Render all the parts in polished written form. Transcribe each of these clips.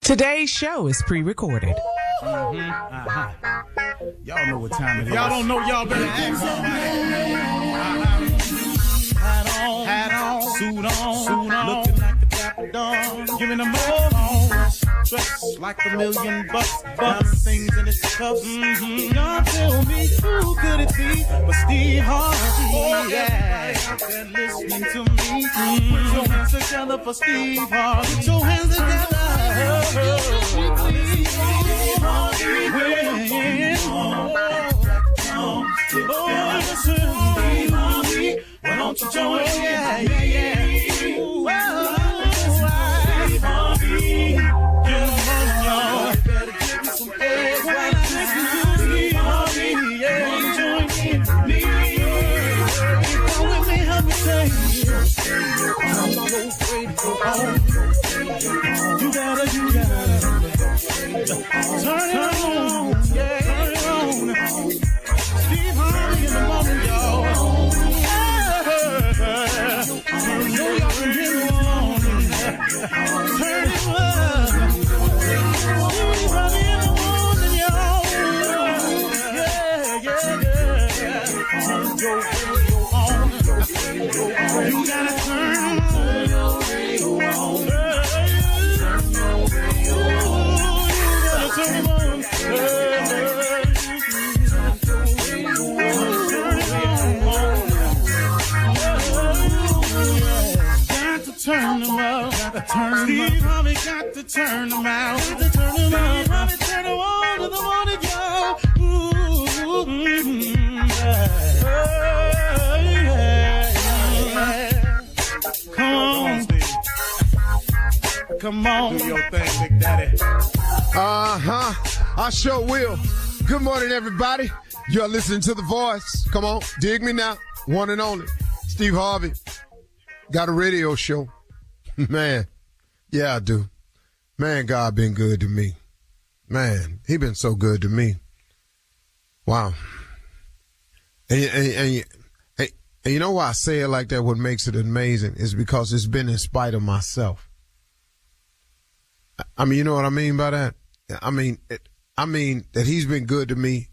Today's show is pre-recorded. Y'all know what time it is. Y'all don't know, y'all better ask somebody. Hat on, suit on, looking like a dapper dog, giving them all dressed like $1 million bucks, things in his cuffs. Y'all tell me who could it be but Steve Harvey? Oh yeah, out there listening to me. Put your hands together for Steve Harvey. Put your hands together. Steve Harvey, listen, Steve Harvey, why don't you join? Yeah. Steve Harvey, get on, y'all. Better give me some eggs right now. Steve Harvey, yeah, join in me. Come with me, help me say, I'm so afraid to go home. You gotta turn it on, yeah, turn it on. Steve Harvey in the morning, y'all. Turn it on. Turn it on. Steve Harvey in the morning, y'all. Yeah. Turn your radio on. You gotta turn your radio on. Turn them up, Steve Harvey got to turn them out. Steve Harvey turn them on to the morning, y'all. Come on, do your thing, Big Daddy. I sure will. Good morning, everybody. You're listening to The Voice. Come on, dig me now. One and only, Steve Harvey. Got a radio show. Man, yeah, I do. Man, God been good to me. Man, he been so good to me. Wow. And you know why I say it like that? What makes it amazing is because it's been in spite of myself. I mean, you know what I mean by that? I mean that he's been good to me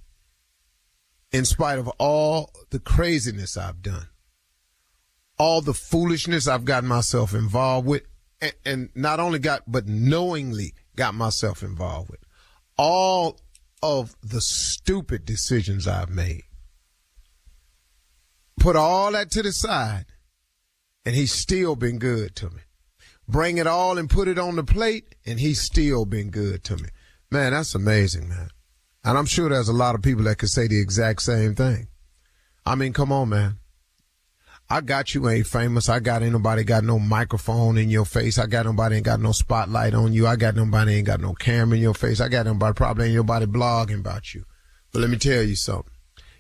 in spite of all the craziness I've done, all the foolishness I've gotten myself involved with, and not only but knowingly got myself involved with, all of the stupid decisions I've made. Put all that to the side, and he's still been good to me. Bring it all and put it on the plate, and he's still been good to me. Man, that's amazing, man. And I'm sure there's a lot of people that could say the exact same thing. I mean, come on, man. I got you ain't famous. Ain't nobody got no microphone in your face. Nobody ain't got no spotlight on you. Nobody ain't got no camera in your face. Probably ain't nobody blogging about you. But let me tell you something.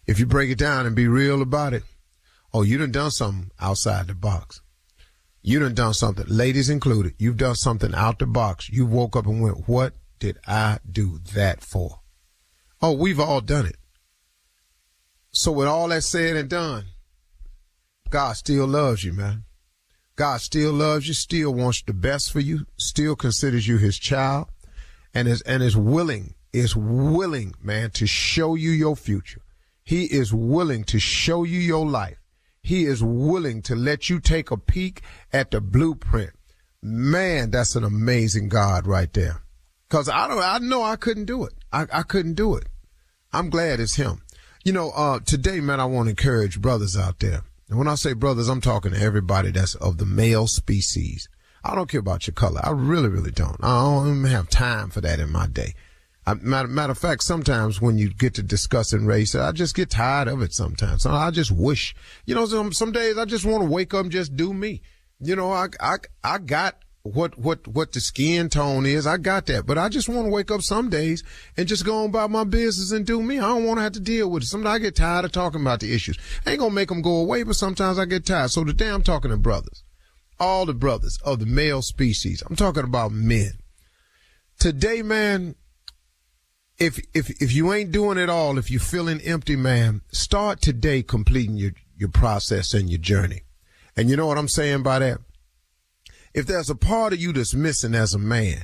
If you break it down and be real about it, you done something outside the box. You done something, ladies included. You've done something out the box. You woke up and went, what did I do that for? Oh, we've all done it. So with all that said and done, God still loves you, man. God still loves you, still wants the best for you, still considers you his child, and is willing, man, to show you your future. He is willing to show you your life. He is willing to let you take a peek at the blueprint. Man, that's an amazing God right there. Cause I know I couldn't do it. I couldn't do it. I'm glad it's him. You know, today, man, I want to encourage brothers out there. And when I say brothers, I'm talking to everybody that's of the male species. I don't care about your color. I really, really don't. I don't even have time for that in my day. Matter of fact, sometimes when you get to discussing race, I just get tired of it sometimes. So I just wish, some days I just want to wake up and just do me. I got what the skin tone is. I got that. But I just want to wake up some days and just go on about my business and do me. I don't want to have to deal with it. Sometimes I get tired of talking about the issues. I ain't going to make them go away, but sometimes I get tired. So today I'm talking to brothers, all the brothers of the male species. I'm talking about men. Today, man, if you ain't doing it all, if you're feeling empty, man, start today completing your process and your journey. And you know what I'm saying by that? If there's a part of you that's missing as a man,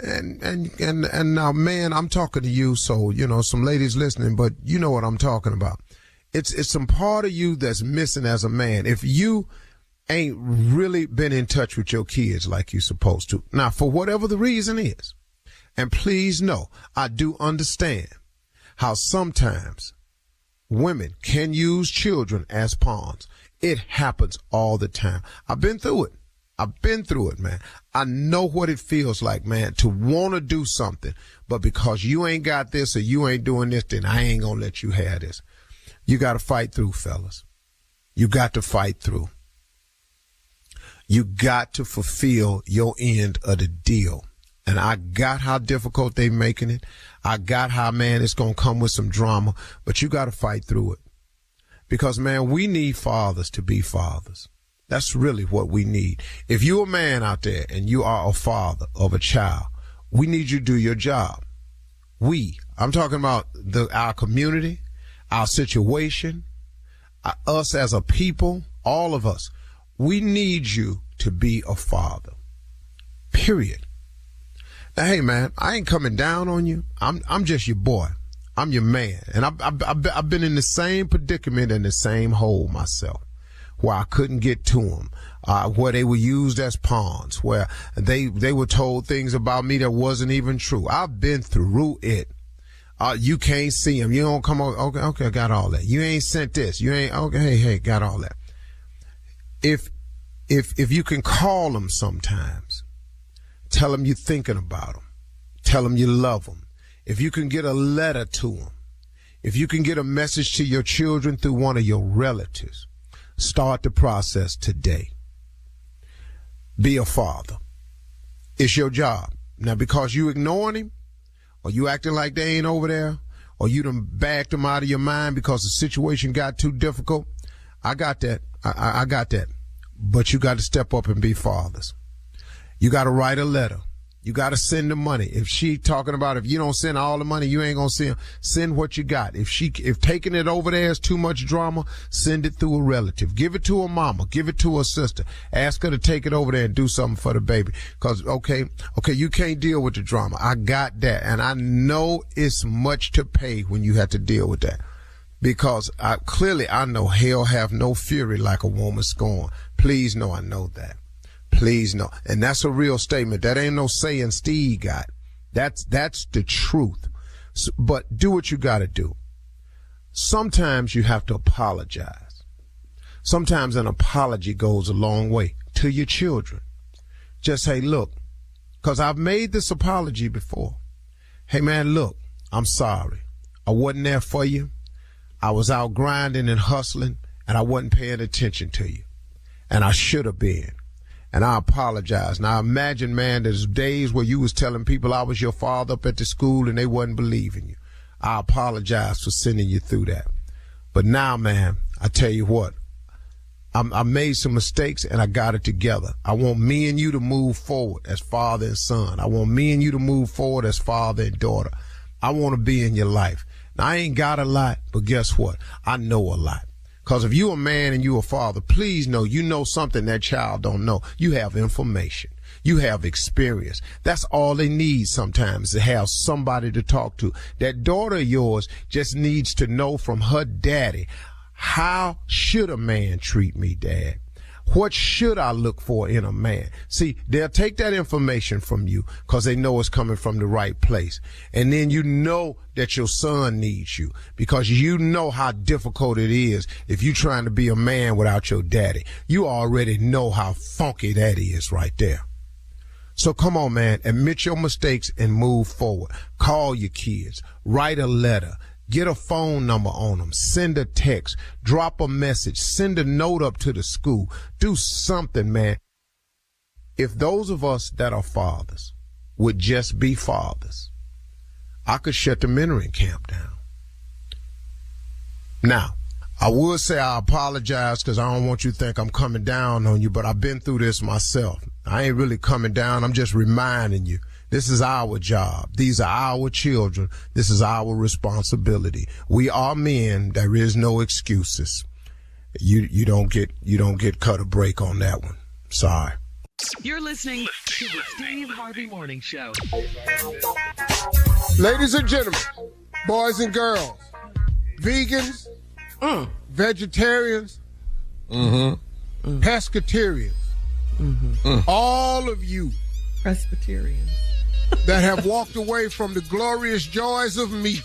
And now, man, I'm talking to you, so, some ladies listening, but you know what I'm talking about. It's some part of you that's missing as a man. If you ain't really been in touch with your kids like you're supposed to. Now, for whatever the reason is, and please know, I do understand how sometimes women can use children as pawns. It happens all the time. I've been through it, man. I know what it feels like, man, to want to do something, but because you ain't got this or you ain't doing this, then I ain't going to let you have this. You got to fight through, fellas. You got to fight through. You got to fulfill your end of the deal. And I got how difficult they making it. I got how, man, it's going to come with some drama, but you got to fight through it. Because, man, we need fathers to be fathers. That's really what we need. If you're a man out there and you are a father of a child, we need you to do your job. I'm talking about our community, our situation, us as a people, all of us. We need you to be a father. Period. Now, hey, man, I ain't coming down on you. I'm just your boy. I'm your man. And I've been in the same predicament and the same hole myself, where I couldn't get to them, where they were used as pawns, where they were told things about me that wasn't even true. I've been through it. You can't see them. You don't come over. Okay, I got all that. You ain't sent this. You ain't, okay, hey, got all that. If you can call them sometimes, tell them you're thinking about them. Tell them you love them. If you can get a letter to them, if you can get a message to your children through one of your relatives, start the process today. Be a father. It's your job. Now, because you ignoring him, or you acting like they ain't over there, or you done backed them out of your mind because the situation got too difficult, I got that. I got that. But you got to step up and be fathers. You got to write a letter. You got to send the money. If she talking about if you don't send all the money, you ain't going to send what you got. If taking it over there is too much drama, send it through a relative. Give it to a mama. Give it to a sister. Ask her to take it over there and do something for the baby. Cause, okay, you can't deal with the drama. I got that. And I know it's much to pay when you have to deal with that. Because I know hell have no fury like a woman scorned. Please know I know that. Please know. And that's a real statement. That ain't no saying Steve got. That's the truth. So, but do what you got to do. Sometimes you have to apologize. Sometimes an apology goes a long way to your children. Just say, look, because I've made this apology before. Hey, man, look, I'm sorry. I wasn't there for you. I was out grinding and hustling, and I wasn't paying attention to you. And I should have been. And I apologize. Now, imagine, man, there's days where you was telling people I was your father up at the school and they wasn't believing you. I apologize for sending you through that. But now, man, I tell you what, I made some mistakes and I got it together. I want me and you to move forward as father and son. I want me and you to move forward as father and daughter. I want to be in your life. Now, I ain't got a lot, but guess what? I know a lot. Because if you a man and you a father, please know you know something that child don't know. You have information. You have experience. That's all they need sometimes, to have somebody to talk to. That daughter of yours just needs to know from her daddy, how should a man treat me, Dad? What should I look for in a man? See, they'll take that information from you because they know it's coming from the right place. And then you know that your son needs you because you know how difficult it is if you're trying to be a man without your daddy. You already know how funky that is right there. So come on, man, admit your mistakes and move forward. Call your kids, write a letter. Get a phone number on them. Send a text. Drop a message. Send a note up to the school. Do something, man. If those of us that are fathers would just be fathers, I could shut the mentoring camp down. Now, I would say I apologize because I don't want you to think I'm coming down on you, but I've been through this myself. I ain't really coming down. I'm just reminding you. This is our job. These are our children. This is our responsibility. We are men. There is no excuses. You don't get cut a break on that one. Sorry. You're listening to the Steve Harvey Morning Show. Ladies and gentlemen, boys and girls, vegans, vegetarians, pescatarians, all of you Presbyterians that have walked away from the glorious joys of meat.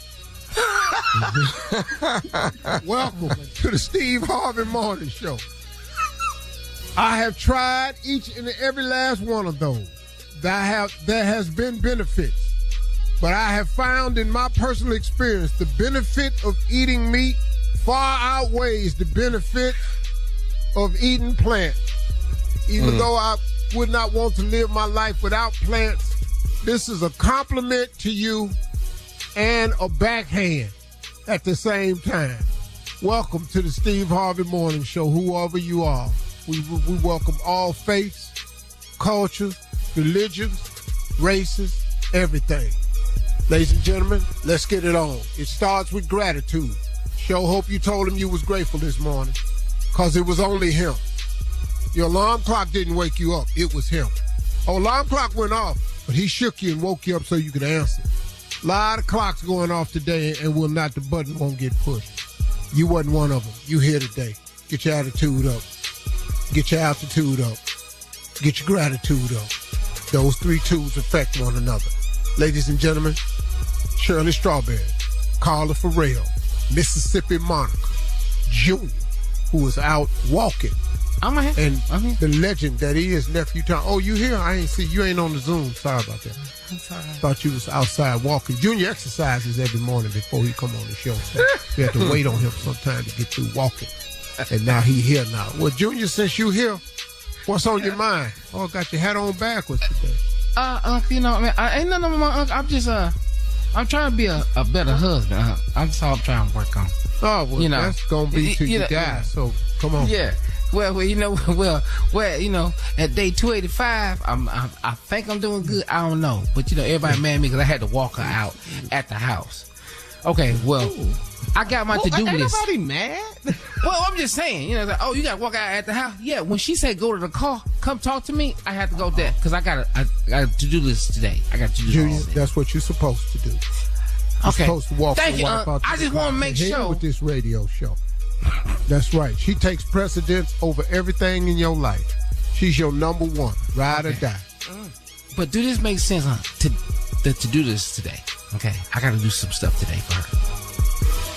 Welcome to the Steve Harvey Morning Show. I have tried each and every last one of those. There has been benefits, but I have found in my personal experience the benefit of eating meat far outweighs the benefit of eating plants. Even though I would not want to live my life without plants, this is a compliment to you and a backhand at the same time. Welcome to the Steve Harvey Morning Show, whoever you are. We welcome all faiths, cultures, religions, races, everything. Ladies and gentlemen, let's get it on. It starts with gratitude. Sure hope you told him you was grateful this morning, because it was only him. Your alarm clock didn't wake you up. It was him. Alarm clock went off, but he shook you and woke you up so you could answer. A lot of clocks going off today, and the button won't get pushed. You wasn't one of them. You here today. Get your attitude up. Get your altitude up. Get your gratitude up. Those three twos affect one another. Ladies and gentlemen, Shirley Strawberry, Carla Farrell, Mississippi Monica, Junior, who is out walking. I'm here. And the legend that he is Nephew Tom. Oh, you here? I ain't see you. Ain't on the Zoom. Sorry about that. I'm sorry. Thought you was outside walking. Junior exercises every morning before he come on the show. So we had to wait on him sometime to get through walking. And now he here now. Well, Junior, since you here, what's on your mind? Oh, got your hat on backwards today. Uncle, I ain't nothing on my uncle. I'm just, I'm trying to be a better husband. That's all I'm trying to work on. Oh, well, that's going to be till you die, so come on. Yeah. Well, at day 285, I think I'm doing good. I don't know. But, everybody mad at me because I had to walk her out at the house. Okay, well, I got my to-do list. Ain't nobody mad? Well, I'm just saying, you got to walk out at the house. Yeah, when she said go to the car, come talk to me, I had to go there because I got a to-do list today. I got to do Junior, that's what you're supposed to do. You're supposed to walk Thank you. I just want to make sure. With this radio show. That's right. She takes precedence over everything in your life. She's your number one. Ride or die. But do this make sense, to do this today? Okay, I got to do some stuff today for her.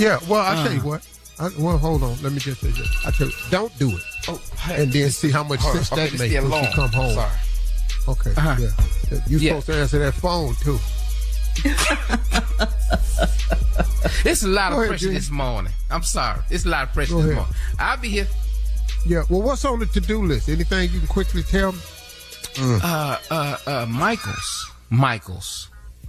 Yeah, well, I'll tell you what. Hold on. Let me just say this. I tell you, don't do it. Oh, and then see how much sense that makes when you come home. Sorry. Okay, yeah. You're supposed to answer that phone, too. It's a lot of pressure this morning. I'm sorry. It's a lot of pressure this morning. I'll be here. Yeah, well, what's on the to-do list? Anything you can quickly tell me? Michael's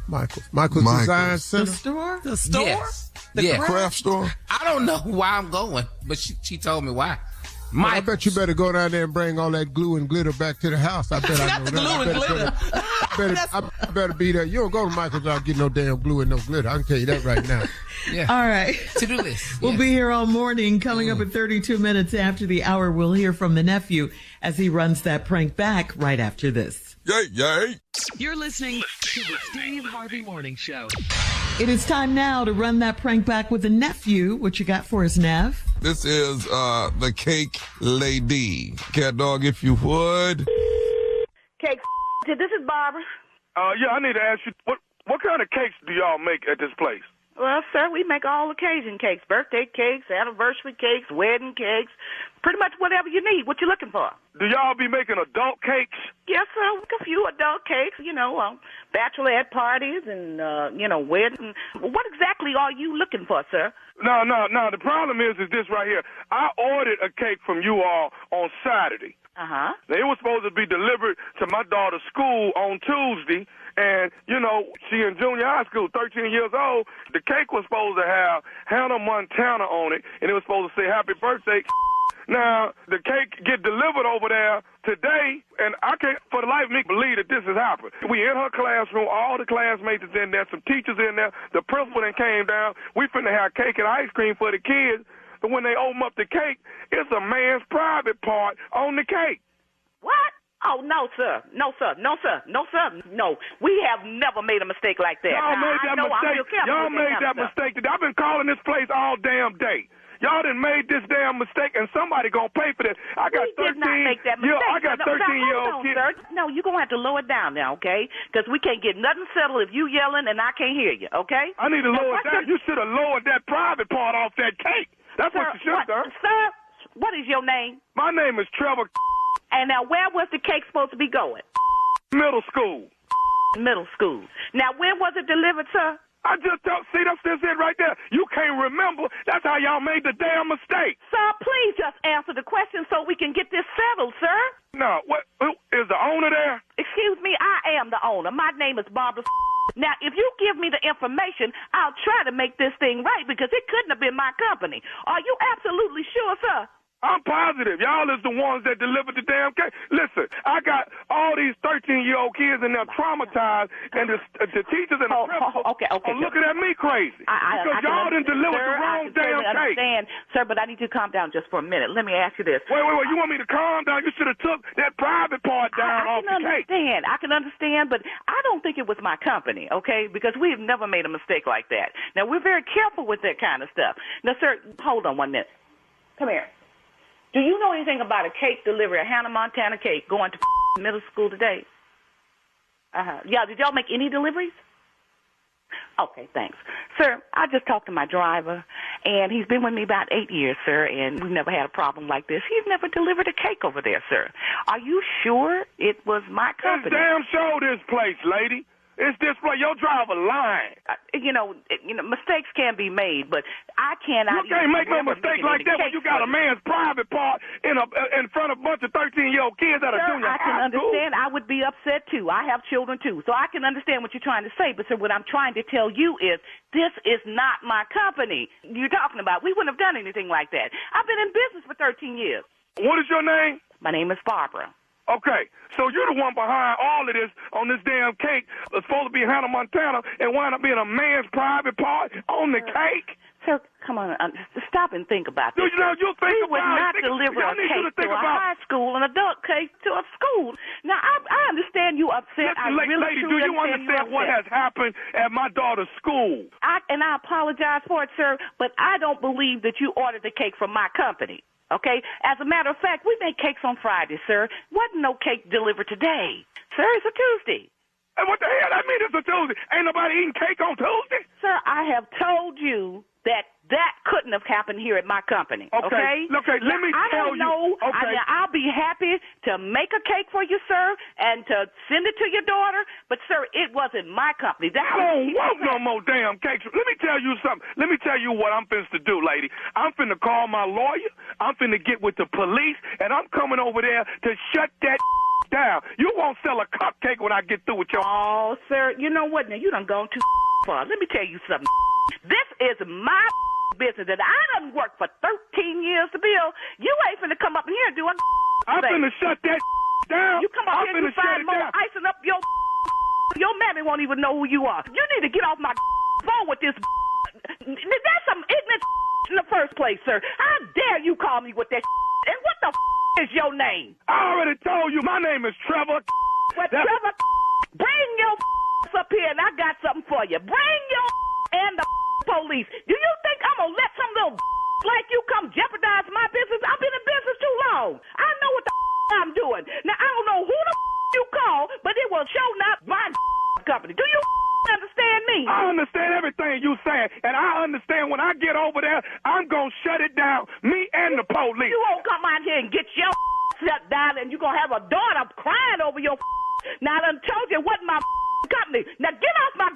Design Center? The store? The store? Yes. The craft store? I don't know why I'm going, but she told me why. Well, I bet you better go down there and bring all that glue and glitter back to the house. I bet I know that. I better be there. You don't go to Michael's without getting no damn glue and no glitter. I can tell you that right now. Yeah. All right. To-do list. We'll be here all morning. Coming up at 32 minutes after the hour, we'll hear from the nephew as he runs that prank back right after this. Yay. You're listening to the Steve Harvey Morning Show. It is time now to run that prank back with the nephew. What you got for us, Nev? This is the cake lady. Cat dog, if you would. Cake. This is Barbara. Yeah, I need to ask you, what kind of cakes do y'all make at this place? Well, sir, we make all occasion cakes, birthday cakes, anniversary cakes, wedding cakes, pretty much whatever you need. What you looking for? Do y'all be making adult cakes? Yes, sir, a few adult cakes, bachelorette parties and, wedding. What exactly are you looking for, sir? No, the problem is this right here. I ordered a cake from you all on Saturday. Uh-huh. They were supposed to be delivered to my daughter's school on Tuesday, and, she in junior high school, 13 years old. The cake was supposed to have Hannah Montana on it, and it was supposed to say happy birthday. Now, the cake get delivered over there today, and I can't for the life of me believe that this has happened. We in her classroom, all the classmates is in there, some teachers in there, the principal then came down. We finna have cake and ice cream for the kids, but when they open up the cake, it's a man's private part on the cake. What? Oh, no, sir. No, sir. No, sir. No, sir. No. We have never made a mistake like that. Y'all made that mistake. Y'all made that mistake. I've been calling this place all damn day. Y'all done made this damn mistake, and somebody gonna pay for this. I got 13. We did not make that mistake. I got 13-year-old kids. Sir. No, you're gonna have to lower it down now, okay? Because we can't get nothing settled if you yelling and I can't hear you, okay? I need to lower it down. You should have lowered that private part off that cake. That's what you should have done. Sir, what is your name? My name is Trevor. And now, where was the cake supposed to be going? Middle school. Middle school. Now, when was it delivered, sir? I just don't see that's it right there. You can't remember. That's how y'all made the damn mistake. Sir, please just answer the question so we can get this settled, sir. No, who is the owner there? Excuse me, I am the owner. My name is Barbara. Now, if you give me the information, I'll try to make this thing right because it couldn't have been my company. Are you absolutely sure, sir? I'm positive. Y'all is the ones that delivered the damn cake. Listen, I got all these 13-year-old kids and they're traumatized, and the teachers and the principals are looking at me crazy. Because y'all didn't deliver the wrong damn cake. Sir, but I need you to calm down just for a minute. Let me ask you this. Wait. You want me to calm down? You should have took that private part down off the cake. I can understand, but I don't think it was my company, okay? Because we've never made a mistake like that. Now, we're very careful with that kind of stuff. Now, sir, hold on 1 minute. Come here. Do you know anything about a cake delivery, a Hannah Montana cake going to middle school today? Yeah, did y'all make any deliveries? Okay, thanks. Sir, I just talked to my driver, and he's been with me about 8 years, sir, and we've never had a problem like this. He's never delivered a cake over there, sir. Are you sure it was my company? It's damn sure this place, lady. It's this way. Your driver lying. Mistakes can be made, but I cannot. You can't make no mistake like that when you got a man's private part in front of a bunch of 13-year-old kids at a junior high school. I can understand. I would be upset too. I have children too, so I can understand what you're trying to say. But sir, what I'm trying to tell you is this is not my company. You're talking about we wouldn't have done anything like that. I've been in business for 13 years. What is your name? My name is Barbara. Okay, so you're the one behind all of this on this damn cake that's supposed to be Hannah Montana and wind up being a man's private part on the cake? Sir, come on, stop and think about this. You think we would not deliver a cake to a high school, an adult cake to a school. Now, I understand you upset. Listen, lady, do you understand what has happened at my daughter's school? I apologize for it, sir, but I don't believe that you ordered the cake from my company. Okay? As a matter of fact, we make cakes on Friday, sir. Wasn't no cake delivered today. Sir, it's a Tuesday. And what the hell? That means it's a Tuesday. Ain't nobody eating cake on Tuesday? Sir, I have told you that couldn't have happened here at my company. Okay? Okay, let me tell you. Okay. I'll be happy to make a cake for you, sir, and to send it to your daughter. But, sir, it wasn't my company. I don't want no more damn cakes. Let me tell you something. Let me tell you what I'm finna to do, lady. I'm finna call my lawyer. I'm finna get with the police, and I'm coming over there to shut that down. You won't sell a cupcake when I get through with your... Oh, sir, you know what? Now, you done gone too far. Let me tell you something. This is my business that I done worked for 13 years to build. You ain't finna come up in here and do a I'm finna shut that down. You come up here and you find more icing up your mammy won't even know who you are. You need to get off my phone with this. That's some ignorant in the first place, sir. How dare you call me with that? And what the is your name? I already told you my name is Trevor. Well, Trevor, bring your up here and I got something for you. Bring your and the police. Do you think I'm gonna let some little like you come jeopardize my business? I've been in business too long. I know what the I'm doing. Now, I don't know who the you call, but it will show not my company. Do you understand me? I understand everything you saying, and I understand when I get over there, I'm gonna shut it down. Me and the police. You won't come out here and get your shut down, and you're gonna have a daughter crying over your. Now, I done told you it wasn't my company. Now, get off my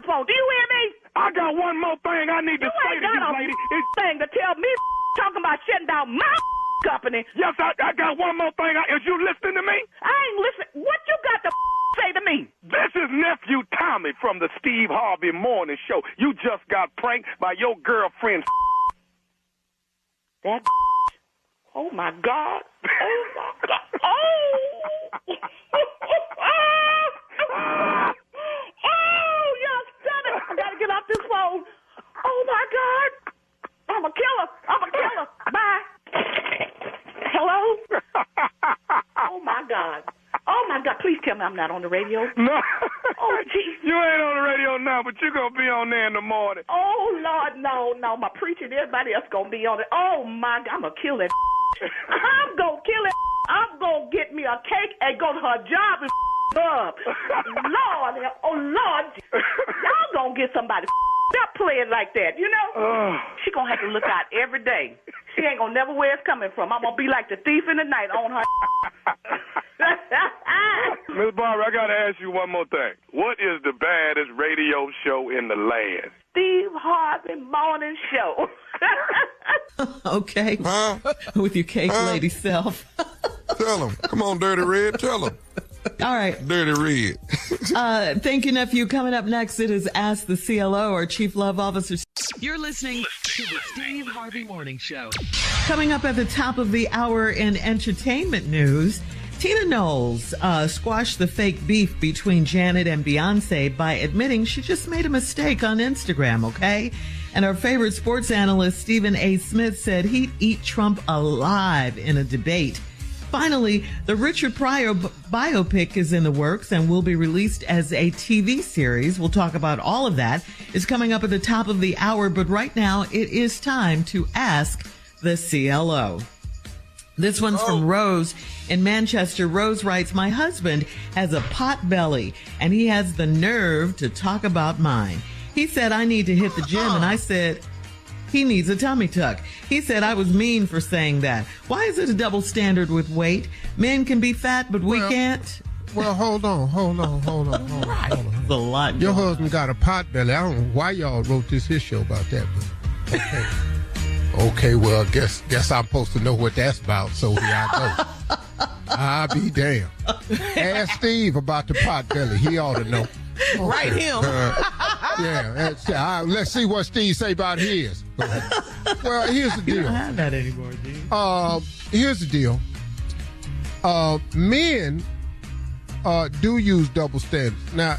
phone. Do you hear me? I got one more thing I need to say to you, lady. It's thing to tell me talking about shutting down my company. Yes, I got one more thing. Is you listening to me? I ain't listening. What you got to say to me? This is nephew Tommy from the Steve Harvey Morning Show. You just got pranked by your girlfriend. That. Oh my God. Oh my God. Oh. Oh, y'all done it. I gotta get off this phone. Oh my God. I'm a killer. I'm a killer. Bye. Hello? Oh my God. Please tell me I'm not on the radio. No. Oh, geez. You ain't on the radio now, but you're going to be on there in the morning. Oh, Lord, no. My preacher and everybody else going to be on it. Oh, my God, I'm going to kill that. I'm going to kill it. I'm going to get me a cake and go to her job and up. Lord, oh, Lord. Y'all going to get somebody up playing like that, you know? She going to have to look out every day. She ain't going to never where it's coming from. I'm going to be like the thief in the night on her. Miss Barbara, I got to ask you one more thing. What is the baddest radio show in the land? Steve Harvey Morning Show. Okay. Huh? With your cake lady self. Tell him. Come on, Dirty Red. Tell him. All right. Dirty Red. Thank you, nephew. Coming up next, it is Ask the CLO, or Chief Love Officer. You're listening to the Steve Harvey Morning Show. Coming up at the top of the hour in entertainment news, Tina Knowles squashed the fake beef between Janet and Beyonce by admitting she just made a mistake on Instagram, okay? And our favorite sports analyst, Stephen A. Smith, said he'd eat Trump alive in a debate. Finally, the Richard Pryor biopic is in the works and will be released as a TV series. We'll talk about all of that. It's coming up at the top of the hour, but right now it is time to ask the CLO. This one's from Rose in Manchester. Rose writes, my husband has a pot belly and he has the nerve to talk about mine. He said I need to hit the gym and I said he needs a tummy tuck. He said I was mean for saying that. Why is it a double standard with weight? Men can be fat, but we can't. Well, hold on. It's a lot. Your husband got a pot belly. I don't know why y'all wrote this his show about that, but okay. Okay, well, guess I'm supposed to know what that's about, so here I go. I'll be damned. Ask Steve about the pot belly. He ought to know. Okay. Right him. Let's see what Steve say about his. Well, here's the deal. You don't have that anymore, dude. Here's the deal. Men do use double standards. Now,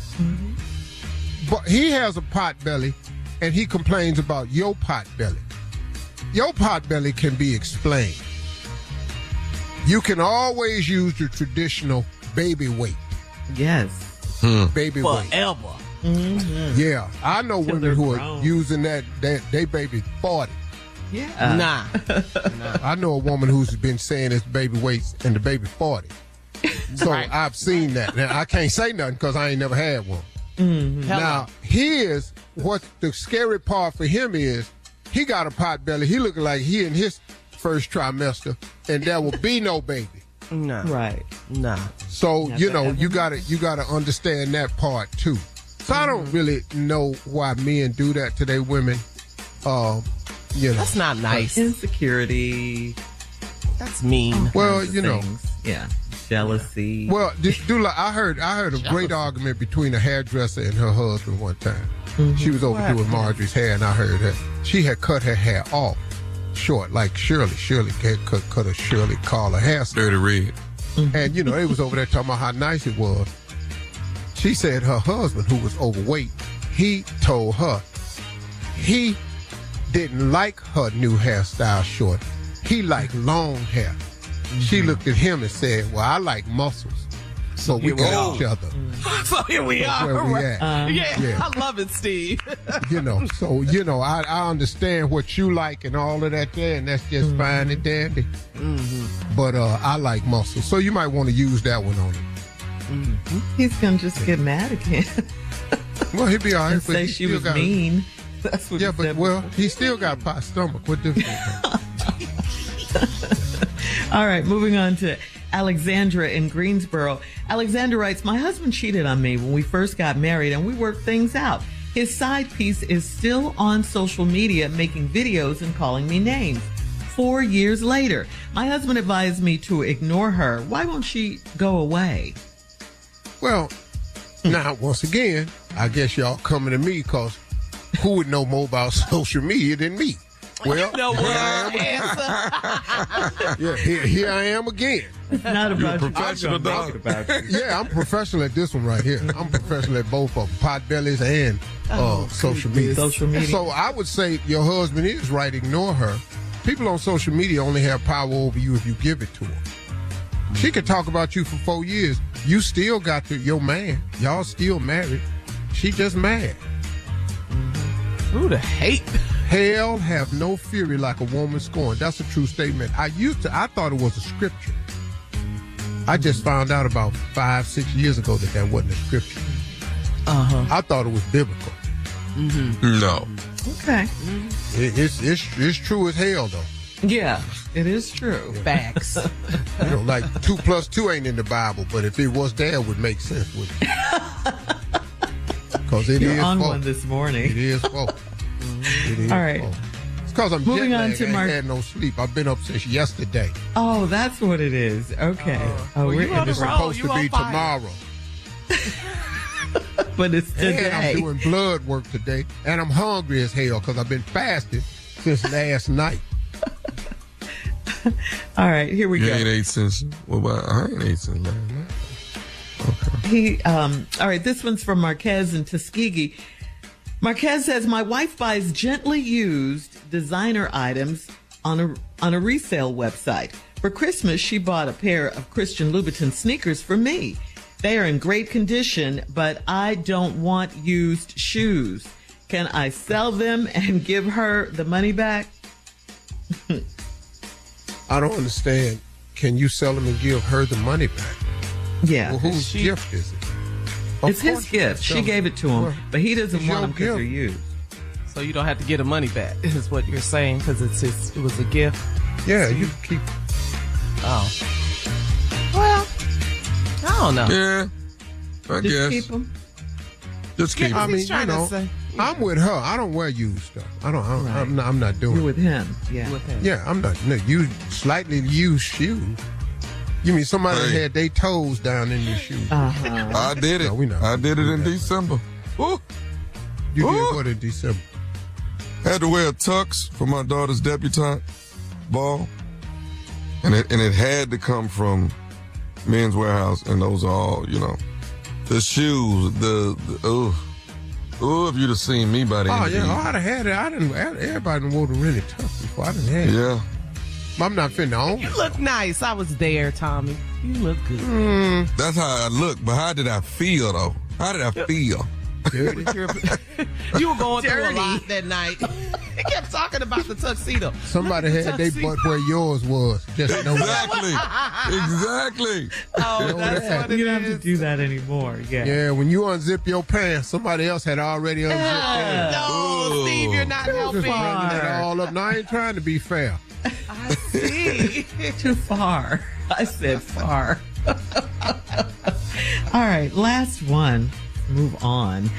but he has a pot belly, and he complains about your pot belly. Your pot belly can be explained. You can always use the traditional baby weight. Yes. Baby weight. Forever. Mm-hmm. Yeah. I know women who are using that they baby 40. Yeah. Nah. I know a woman who's been saying it's baby weight and the baby 40. So I've seen that. Now, I can't say nothing because I ain't never had one. Mm-hmm. Now, here's what the scary part for him is. He got a pot belly. He looking like he in his first trimester, and there will be no baby. No. Right. Nah. So, you gotta understand that part too. So I don't really know why men do that to their women. That's not nice. Insecurity. That's mean. Well, Things. Yeah. Jealousy. Well, I heard a great argument between a hairdresser and her husband one time. Mm-hmm. She was over doing Marjorie's hair, and I heard her. She had cut her hair off short, like Shirley. Shirley had cut a Shirley Carla hairstyle. Dirty Red. Mm-hmm. And, they was over there talking about how nice it was. She said her husband, who was overweight, he told her he didn't like her new hairstyle short. He liked long hair. Mm-hmm. She looked at him and said, well, I like muscles. So we got each other. So here we are. Where we at. Yeah, I love it, Steve. I understand what you like and all of that there, and that's just fine and dandy. Mm-hmm. But I like muscles. So you might want to use that one on him. Mm-hmm. He's going to just get mad again. Well, he'll be all right. And say she was mean. That's what he still got a pot stomach. What difference? All right, moving on to Alexandra in Greensboro. Alexandra writes, my husband cheated on me when we first got married and we worked things out. His side piece is still on social media making videos and calling me names. 4 years later, my husband advised me to ignore her. Why won't she go away? Well, now, once again, I guess y'all coming to me because who would know more about social media than me? Well, here I am again. It's not about you. Professional dog. Yeah, I'm professional at this one right here. I'm professional at both of them, pot bellies and social media. So I would say your husband is right. Ignore her. People on social media only have power over you if you give it to them. She could talk about you for 4 years. You still got your man. Y'all still married. She just mad. Ooh, the hate. Hell have no fury like a woman scorned. That's a true statement. I thought it was a scripture. I just found out about 5-6 years ago that wasn't a scripture. I thought it was biblical. No. Okay. It's true as hell, though. Yeah, it is true. Facts. You know, like 2 + 2 ain't in the Bible, but if it was there, it would make sense, wouldn't it? Because You're on one this morning. It is false. It is all right. false. It's because I'm moving jet on lagged. to I ain't had no sleep. I've been up since yesterday. Oh, that's what it is. Okay. Well, we're And it's supposed to be tomorrow. But it's today. And I'm doing blood work today. And I'm hungry as hell because I've been fasting since last night. All right, here we go. You ain't ate since, I ain't ate since last night. Okay. All right, this one's from Marquez in Tuskegee. Marquez says, my wife buys gently used designer items on a resale website. For Christmas, she bought a pair of Christian Louboutin sneakers for me. They are in great condition, but I don't want used shoes. Can I sell them and give her the money back? I don't understand. Can you sell them and give her the money back? Yeah. Well, whose gift is it? It's his gift. She gave it to him, but he doesn't want them because they're used. So you don't have to get the money back, is what you're saying, because it was a gift. Yeah, you keep. Oh. Well, I don't know. Yeah, I Just guess. keep them. Just keep I it. mean, you know, I'm with her. I don't wear used stuff. I'm not doing You're it. with him. Yeah. With him. Yeah, I'm not. No, you slightly used shoes. You mean somebody had their toes down in your shoes? I did it. No, we not. I did it in December. Ooh. You did what in December? Had to wear a tux for my daughter's debutante ball, and it had to come from Men's Warehouse, and those are all, you know, the shoes, if you'd have seen me by the end of the I'd year. have had it. Everybody wore the really tough before. I didn't have it. Yeah. I'm not finna own You it. look nice. I was there, Tommy. You look good. That's how I look, but how did I feel, though? How did I feel? Dirty. You were going through a lot that night. He kept talking about the tuxedo. Somebody had their butt where yours was. Just know that. Exactly. Oh, Know that's that. what it You don't is. have to do that anymore. Yeah. Yeah, when you unzip your pants, somebody else had already unzipped theirs. No, Steve, you're not Just helping. bringing it all up. Now, I ain't trying to be fair. I see. Too far. I said far. All right, last one. Move on.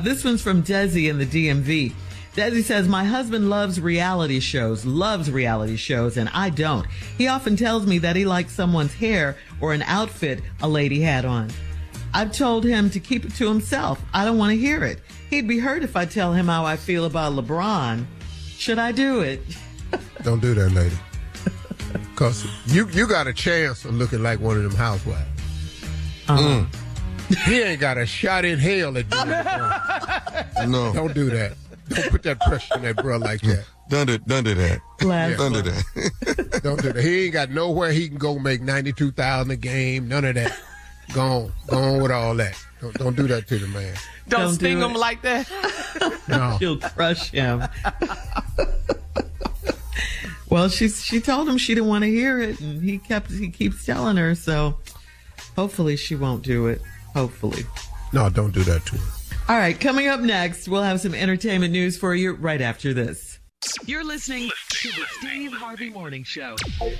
This one's from Desi in the DMV. Desi says, my husband loves reality shows, and I don't. He often tells me that he likes someone's hair or an outfit a lady had on. I've told him to keep it to himself. I don't want to hear it. He'd be hurt if I tell him how I feel about LeBron. Should I do it? Don't do that, lady. Because you got a chance of looking like one of them housewives. He ain't got a shot in hell at doing that. No. Don't do that. Don't put that pressure on that bro like that. Don't do that. Last Don't do one. that. Don't do that. He ain't got nowhere he can go make $92,000 a game. None of that. Go on with all that. Don't do that to the man. Don't sting do him it. like that. No. She'll crush him. Well, she told him she didn't want to hear it, and he keeps telling her. So hopefully she won't do it. Hopefully. No, don't do that to her. All right, coming up next, we'll have some entertainment news for you right after this. You're listening to the Steve Harvey Morning Show. All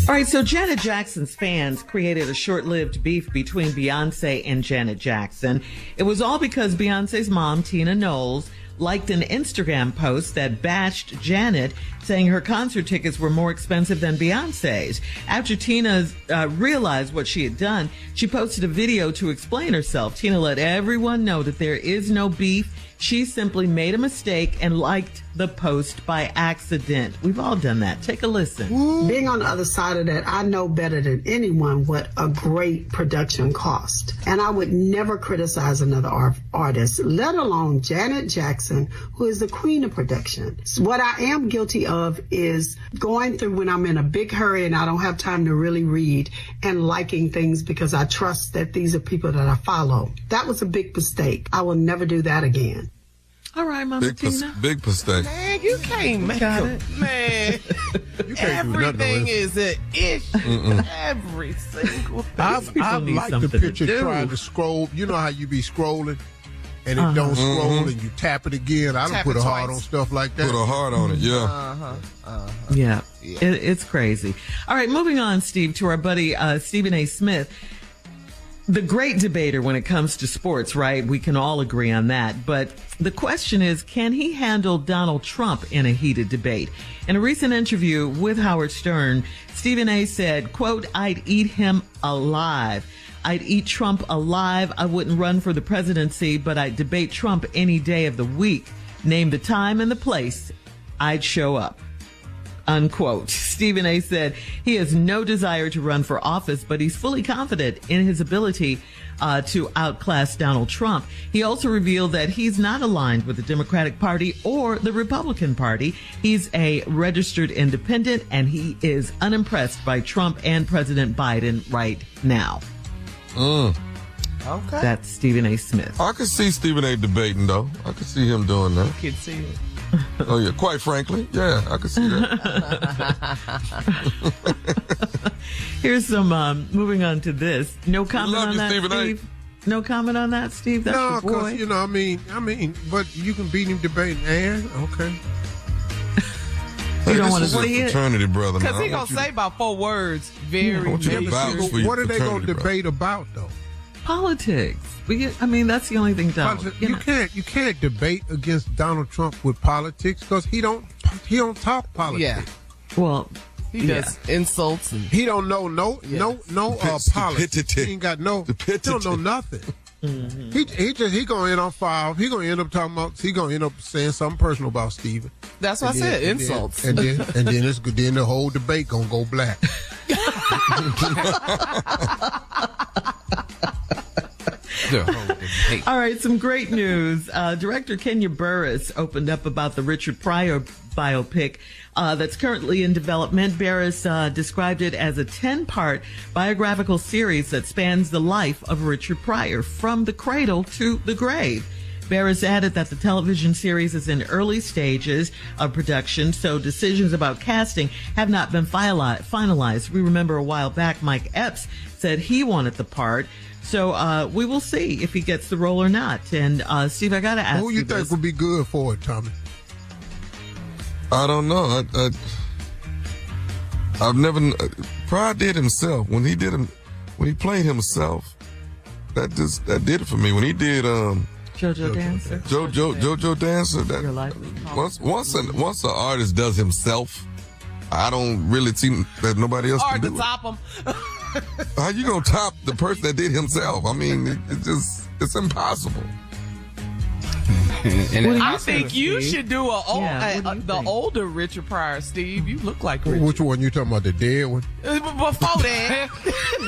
right, so Janet Jackson's fans created a short-lived beef between Beyonce and Janet Jackson. It was all because Beyonce's mom, Tina Knowles, liked an Instagram post that bashed Janet, saying her concert tickets were more expensive than Beyonce's. After Tina realized what she had done, she posted a video to explain herself. Tina let everyone know that there is no beef. She simply made a mistake and liked the post by accident. We've all done that. Take a listen. Being on the other side of that, I know better than anyone what a great production cost. And I would never criticize another artist, let alone Janet Jackson. Jackson, who is the queen of production. So what I am guilty of is going through when I'm in a big hurry and I don't have time to really read and liking things because I trust that these are people that I follow. That was a big mistake. I will never do that again. All right, Mama Tina. Big mistake. Man, you can't make it. Man, You can't do nothing. everything is an issue. Every single thing. I like the picture trying to scroll. You know how you be scrolling and it don't scroll and you tap it again. I don't Tap put it a heart twice. on stuff like that. Put a heart on it, yeah. Yeah, it's crazy. All right, moving on, Steve, to our buddy Stephen A. Smith. The great debater when it comes to sports, right? We can all agree on that. But the question is, can he handle Donald Trump in a heated debate? In a recent interview with Howard Stern, Stephen A. said, quote, "I'd eat him alive. I'd eat Trump alive. I wouldn't run for the presidency, but I'd debate Trump any day of the week. Name the time and the place. I'd show up." Unquote. Stephen A. said he has no desire to run for office, but he's fully confident in his ability to outclass Donald Trump. He also revealed that he's not aligned with the Democratic Party or the Republican Party. He's a registered independent, and he is unimpressed by Trump and President Biden right now. Okay. That's Stephen A. Smith. I could see Stephen A. debating, though. I could see him doing that. Can see it. Oh, yeah. Quite frankly, yeah, I could see that. Here's some, moving on to this. No comment love on you, that, Stephen A. Steve? No comment on that, Steve? That's No, your boy. because, I mean, but you can beat him debating and, okay. Hey, don't this wanna is a see it? fraternity brother, man. Because he I going want to you say about 4 words. Very, want you to very vouch few. for your What are they going to fraternity, debate about, though? Politics. That's the only thing down. You can't debate against Donald Trump with politics because he don't talk politics. Yeah. Well, He does insults and He don't know no politics. Stupidity. He ain't got no. He Stupidity. don't know nothing. He gonna end on file. He gonna end up talking about. He gonna end up saying something personal about Stephen. that's what I said, insults. And then then the whole debate gonna go black. all right, some great news. Director Kenya Burris opened up about the Richard Pryor biopic that's currently in development. Burris described it as a 10-part biographical series that spans the life of Richard Pryor from the cradle to the grave. Burris added that the television series is in early stages of production, so decisions about casting have not been finalized. We remember a while back Mike Epps said he wanted the part. So we will see if he gets the role or not. And Steve, I got to ask Who you think would be good for it, Tommy? I don't know. I've never. Pryor did himself when he played himself. That did it for me. When he did JoJo Dancer. JoJo Dancer. Your life was Once an artist does himself, I don't really see that nobody else Hard can to do it. top him. How you gonna top the person that did himself? I mean, it's impossible. I think you should do the think? older Richard Pryor, Steve. You look like Richard. Which one you talking about? The dead one? Before that.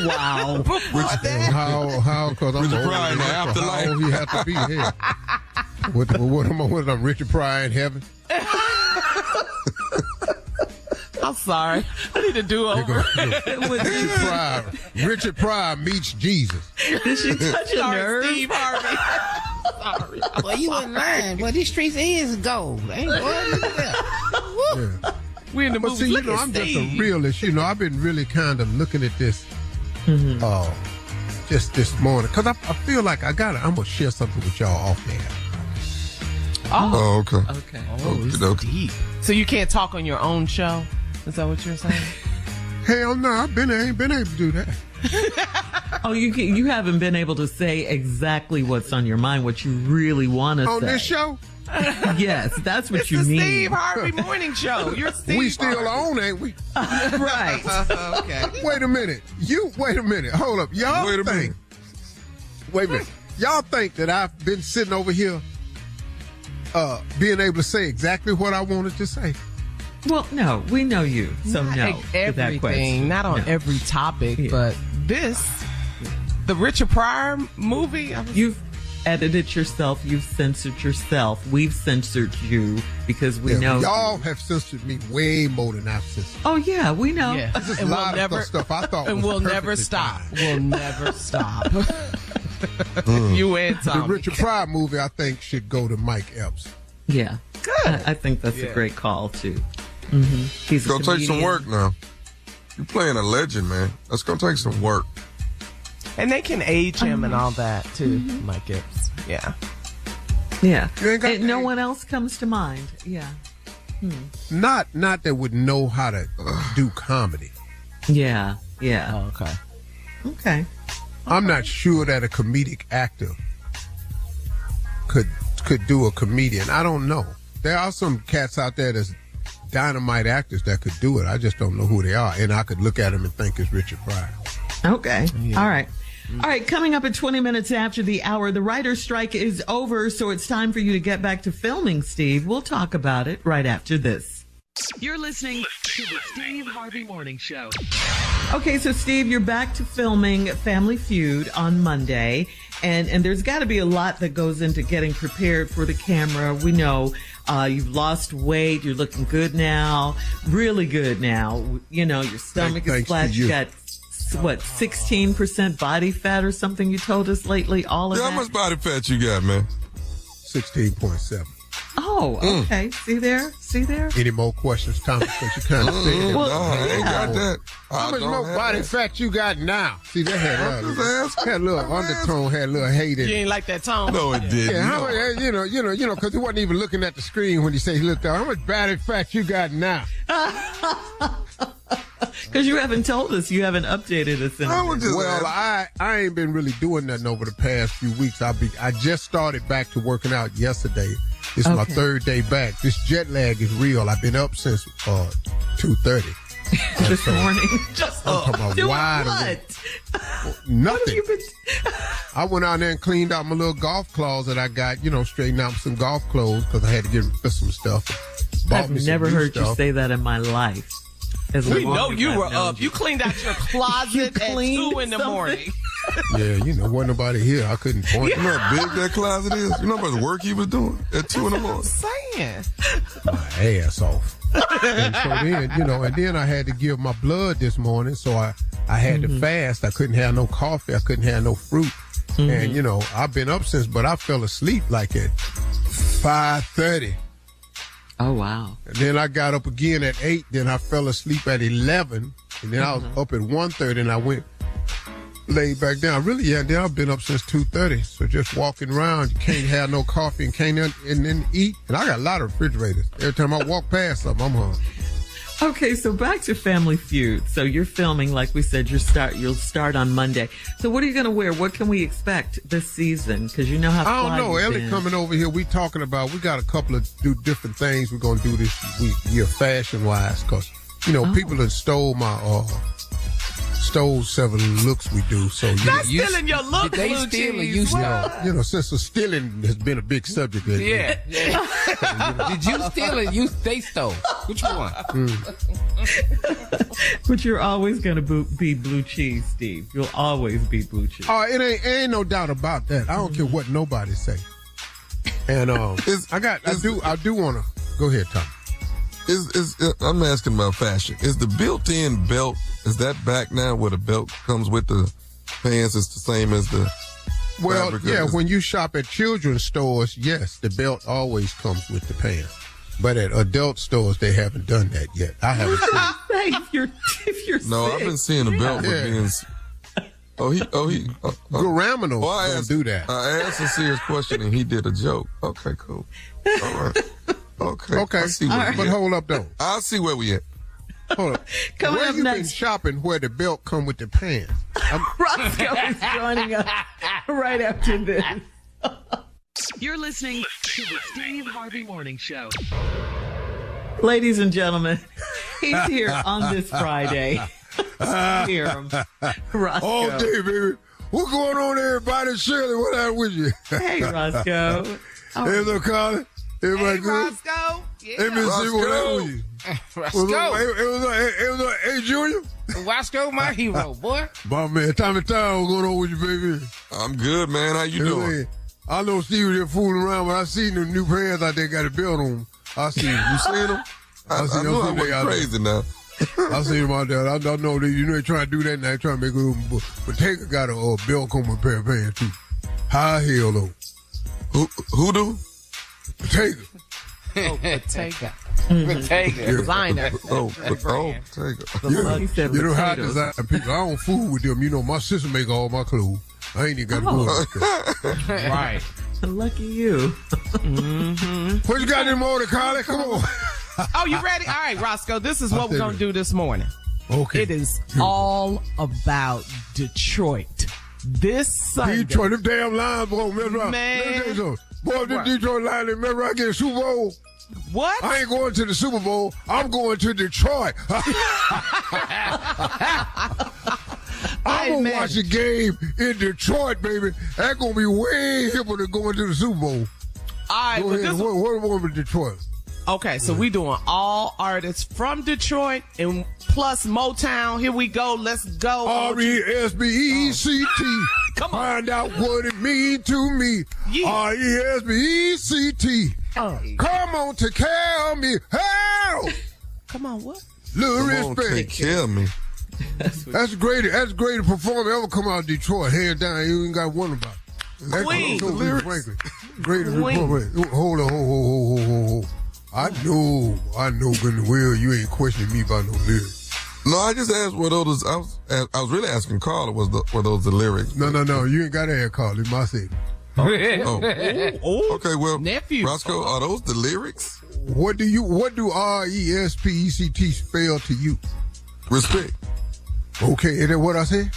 Wow. Before that. How? Because I'm Richard old. Pryor in the afterlife. How old he have to be here? What am Richard Pryor in heaven? I'm sorry. I need to do over. Richard Pryor meets Jesus. Did she touch a Sorry, nerve? Steve Harvey. Sorry. Well, you ain't lying. Well, these streets is gold. Ain't Yeah. We in the But movie. see, Look at I'm just Steve. a realist. I've been really kind of looking at this just this morning because I feel like I'm gonna share something with y'all off there. Oh, okay. Okay. Okay. Deep. So you can't talk on your own show? Is that what you're saying? Hell no, I ain't been able to do that. Oh, you haven't been able to say exactly what's on your mind, what you really want to say. On this show? Yes, that's what It's you the mean. Steve Harvey morning show. You're Steve We still Harvey. on, ain't we? Right. Okay. Wait a minute. Hold up. Y'all Wait a minute. Wait a minute. Y'all think that I've been sitting over here being able to say exactly what I wanted to say? Well, no, we know you, so Not no. to that everything, question. not on No. every topic, Yeah. but the Richard Pryor movie. edited yourself. You've censored yourself. We've censored you because we know y'all have censored me way more than I've censored. Oh yeah, we know. Yeah. This is And a lot of stuff I thought and was we'll never perfectly stop. fine. We'll never stop. You and The Tommy. Richard Pryor movie, I think, should go to Mike Epps. Yeah, good. I think that's a great call too. Mm-hmm. He's It's going to take some comedian. work now. You're playing a legend, man. That's going to take some work. And they can age him and all that too, Mike Gibbs. Yeah. Yeah, You ain't got and to no age. one else comes to mind. Yeah, Not that would know how to do comedy. yeah, yeah. Oh, okay. Okay. I'm not sure that a comedic actor could do a comedian. I don't know. There are some cats out there that's dynamite actors that could do it. I just don't know who they are. And I could look at them and think it's Richard Pryor. Okay. All right. All right. Coming up at 20 minutes after the hour, the writer's strike is over, so it's time for you to get back to filming, Steve. We'll talk about it right after this. You're listening to the Steve Harvey Morning Show. Okay, so Steve, you're back to filming Family Feud on Monday, and there's got to be a lot that goes into getting prepared for the camera. We know you've lost weight, you're looking good now, really good now. You know, your stomach is Thanks to flat. you. You got, what, 16% body fat or something you told us lately? All of Yeah, that? how much body fat you got, man? 16.7. Oh, okay. See there? Any more questions, Thomas? Because you kind of said it. Well, No, I ain't got that. How I much don't more have body that. fat you got now? See, that I'm just asking. had a little undertone, had a little hate in You it. ain't like that tone? No, it didn't. Yeah, how No. much, because he wasn't even looking at the screen when he said he looked out. How much body fat you got now? Because you haven't told us. You haven't updated us. I was just Well, asking. I ain't been really doing nothing over the past few weeks. I just started back to working out yesterday. It's my Okay. third day back. This jet lag is real. I've been up since 2:30. This morning. I'm talking about Doing wide what? awake. What have Nothing. you been... I went out there and cleaned out my little golf closet I got, straightened out some golf clothes because I had to get rid of some stuff. Bought I've me some never new heard you stuff. say that in my life. As We long know as you I've were known up. You cleaned out your closet at cleaned 2 in the something? morning. Yeah, wasn't nobody here. I couldn't point. You know how big that closet is? You know how much work he was doing at 2 in the morning? Saying. my ass off. And so then, and then I had to give my blood this morning, so I had to fast. I couldn't have no coffee. I couldn't have no fruit. And, I've been up since, but I fell asleep like at 5:30. Oh, wow. And then I got up again at 8. Then I fell asleep at 11. And then I was up at 1:30 and I went laid back down. Really, yeah, then I've been up since 2:30. So just walking around, you can't have no coffee and can't and then eat. And I got a lot of refrigerators. Every time I walk past something, I'm hungry. Okay, so back to Family Feud. So you're filming, like we said, you'll start on Monday. So what are you going to wear? What can we expect this season? Because you know how I fly don't know. you've Ellie been. coming over here, we talking about, we got a couple of different things we're going to do this week, fashion-wise, because, people have stole several looks we do. So, Not stealing your look, They blue steal or cheese. you steal? since the stealing has been a big subject. Yeah. Did you steal or they stole? Which one? But you're always going to be blue cheese, Steve. You'll always be blue cheese. Oh, it ain't no doubt about that. I don't care what nobody say. And I do want to go ahead, Tom. I'm asking about fashion. Is the built-in belt, is that back now where the belt comes with the pants? It's the same as the Well, fabric? yeah, when you shop at children's stores, yes, the belt always comes with the pants. But at adult stores, they haven't done that yet. I haven't seen it. If you're No, sick. I've been seeing the belt with being... Garaminos Well, don't do that. I asked a serious question and he did a joke. Okay, cool. All right. Okay. I see where we But at. hold up, though. I'll see where we at. Hold up. Coming Where up you been next, shopping where the belt come with the pants? Roscoe is joining us right after this. You're listening to the Steve Harvey Morning Show. Ladies and gentlemen, he's here on this Friday. Hear him. Roscoe. All day, baby. What's going on, everybody? Shirley, what happened with you? Hey, Roscoe. Hey, look, Colin. Everybody Hey, good? Roscoe. Hey, Miss C, what happened with you? Roscoe. It was hey, Junior. Roscoe, my hero, boy. My man, Tommy Town, what's going on with you, baby? I'm good, man. How you doing? I know Steve there fooling around, but I seen them new pants out there got a belt on them. I seen them. You seen them? I knew I went crazy now. I seen them out there. I know that they trying to do that now. They trying to make a little, but Taker got a belt on a pair of pants too. High heel though. Who do? Taker. Taker. Taker. Designer. Taker. He said you know how potatoes. design people. I don't fool with them. You know, my sister make all my clothes. I ain't even got to go like that. Right. Lucky you. What you got in morning, Carly? Come on. Oh, you ready? All right, Roscoe, this is what we're going to do this morning. Okay. It is all about Detroit. This Sunday. Detroit, them damn Lions, boy, mess around. Man. Boy, them Detroit Lions, they mess around, get a Super Bowl. What? I ain't going to the Super Bowl. I'm going to Detroit. I'm going to watch a game in Detroit, baby. That's going to be way hipper than going to the Super Bowl. All right. Go ahead. What with Detroit? Okay, so we doing all artists from Detroit and plus Motown. Here we go. Let's go. R-E-S-B-E-C-T. Come on. Find out what it means to me. Yeah. R-E-S-B-E-C-T. Come on, take care of me. Help! Come on, what? Little Come on, respect. take care of me. That's the greatest performer ever come out of Detroit. Hands down, you ain't got to wonder about it. That's Queen. the lyrics. Greatest performer. Hold on. I know good and well you ain't questioning me about no lyrics. No, I just asked were those. I was really asking Carla were those the lyrics. No, you ain't got to ask Carla. It's my thing. Okay, well, nephew. Roscoe, are those the lyrics? What do R-E-S-P-E-C-T spell to you? Respect. Okay, is that what I said?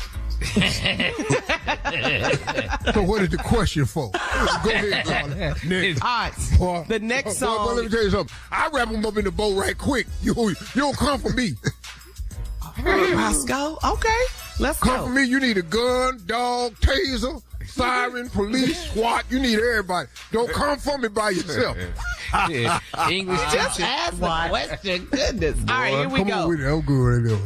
So what is the question for? Go ahead, Carla. Next. All right. The next song. But let me tell you something. I wrap them up in the bowl right quick. You don't come for me. Roscoe. Okay. Let's Come go. for me. You need a gun, dog, taser, siren, police, SWAT. You need everybody. Don't come for me by yourself. English Just teacher. ask the question. Goodness. All right, here we Come go. on with it. I'm good.